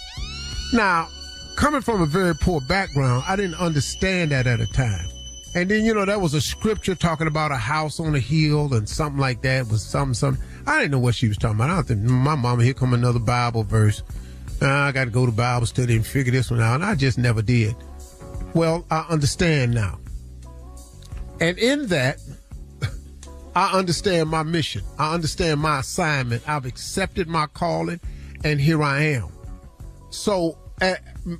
Now, coming from a very poor background, I didn't understand that at the time. And then, there was a scripture talking about a house on a hill and something like that. It was something. I didn't know what she was talking about. I don't think my mama, here come another Bible verse. I got to go to Bible study and figure this one out. And I just never did. Well, I understand now. And in that, I understand my mission. I understand my assignment. I've accepted my calling, and here I am. So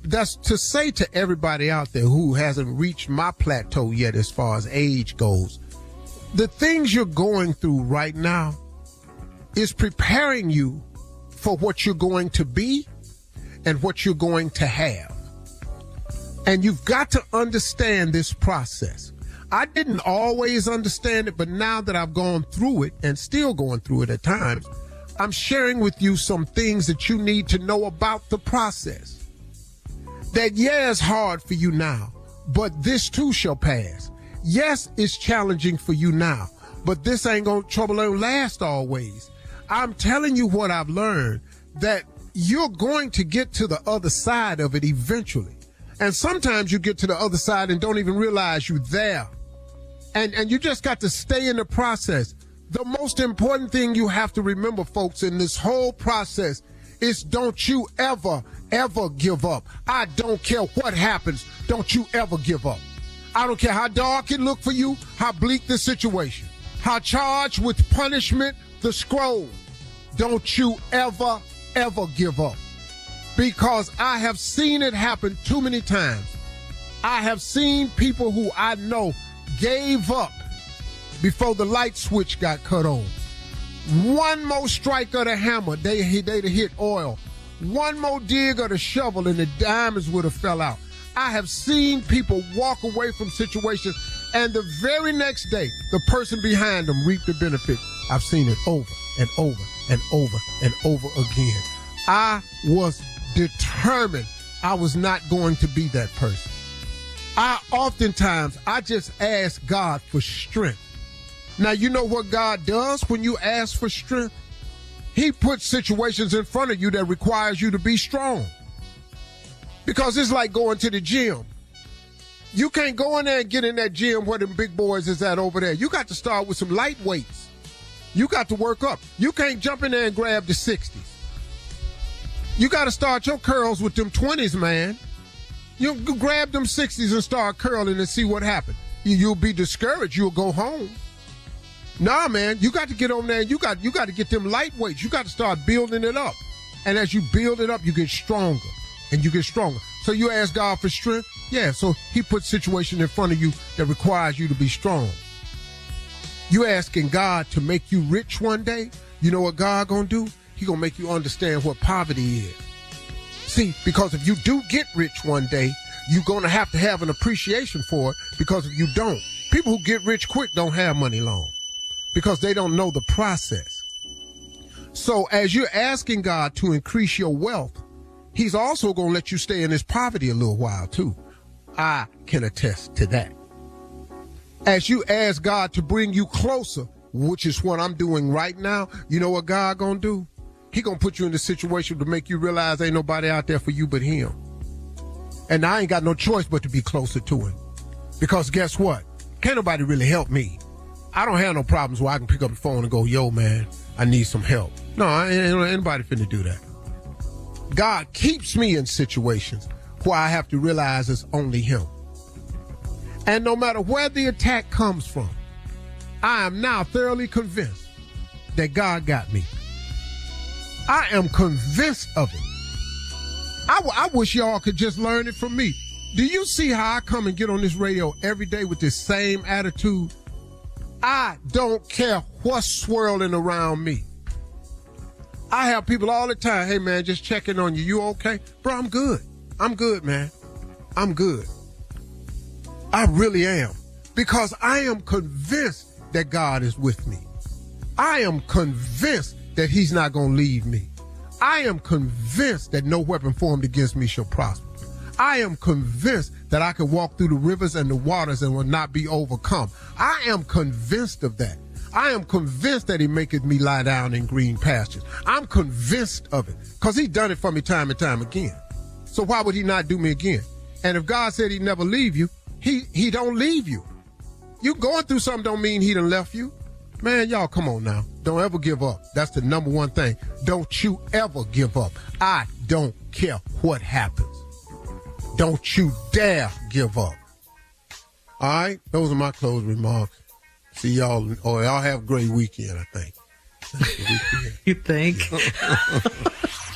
that's to say to everybody out there who hasn't reached my plateau yet as far as age goes, the things you're going through right now is preparing you for what you're going to be and what you're going to have. And you've got to understand this process. I didn't always understand it, but now that I've gone through it and still going through it at times, I'm sharing with you some things that you need to know about the process. That, it's hard for you now, but this too shall pass. Yes, it's challenging for you now, but this trouble ain't last always. I'm telling you what I've learned, that you're going to get to the other side of it eventually. And sometimes you get to the other side and don't even realize you're there. And you just got to stay in the process. The most important thing you have to remember, folks, in this whole process is don't you ever give up. I don't care what happens. Don't you ever give up. I don't care how dark it look for you, how bleak the situation, how charged with punishment the scroll. Don't you ever give up. Because I have seen it happen too many times. I have seen people who I know gave up before the light switch got cut on. One more strike of the hammer, they'd have hit oil. One more dig of the shovel and the diamonds would have fell out. I have seen people walk away from situations and the very next day, the person behind them reaped the benefits. I've seen it over and over and over and over again. I was determined I was not going to be that person. I just ask God for strength. Now, you know what God does when you ask for strength? He puts situations in front of you that requires you to be strong. Because it's like going to the gym. You can't go in there and get in that gym where them big boys is at over there. You got to start with some light weights. You got to work up. You can't jump in there and grab the 60s. You got to start your curls with them 20s, man. You grab them 60s and start curling and see what happens. You'll be discouraged. You'll go home. Nah, man, you got to get on there. You got to get them lightweights. You got to start building it up. And as you build it up, you get stronger and you get stronger. So you ask God for strength. Yeah, so he puts situations in front of you that requires you to be strong. You asking God to make you rich one day. You know what God gonna do? He gonna make you understand what poverty is. See, because if you do get rich one day, you're gonna have to have an appreciation for it, because if you don't, people who get rich quick don't have money long because they don't know the process. So as you're asking God to increase your wealth, he's also gonna let you stay in this poverty a little while too. I can attest to that. As you ask God to bring you closer, which is what I'm doing right now, you know what God gonna do? He gonna put you in the situation to make you realize ain't nobody out there for you but him. And I ain't got no choice but to be closer to him. Because guess what? Can't nobody really help me. I don't have no problems where I can pick up the phone and go, yo, man, I need some help. No, I ain't anybody finna do that. God keeps me in situations where I have to realize it's only him. And no matter where the attack comes from, I am now thoroughly convinced that God got me. I am convinced of it. I wish y'all could just learn it from me. Do you see how I come and get on this radio every day with this same attitude? I don't care what's swirling around me. I have people all the time, hey, man, just checking on you. You okay? Bro, I'm good. I'm good, man. I'm good. I really am. Because I am convinced that God is with me. I am convinced that he's not going to leave me. I am convinced that no weapon formed against me shall prosper. I am convinced that I can walk through the rivers and the waters and will not be overcome. I am convinced of that. I am convinced that he maketh me lie down in green pastures. I'm convinced of it because he's done it for me time and time again. So why would he not do me again? And if God said he'd never leave you, he don't leave you. You going through something don't mean he done left you. Man, y'all, come on now. Don't ever give up. That's the number one thing. Don't you ever give up. I don't care what happens. Don't you dare give up. All right? Those are my closing remarks. See y'all, or y'all have a great weekend, I think. You think?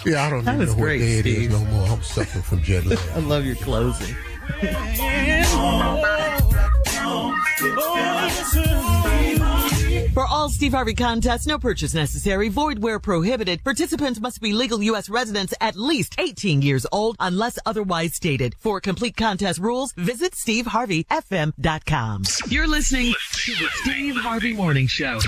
Yeah, I don't even know what great, day it is Steve. no more. I'm suffering from jet lag. I love your closing. For all Steve Harvey contests, no purchase necessary, void where prohibited. Participants must be legal U.S. residents at least 18 years old unless otherwise stated. For complete contest rules, visit SteveHarveyFM.com. You're listening to the Steve Harvey Morning Show.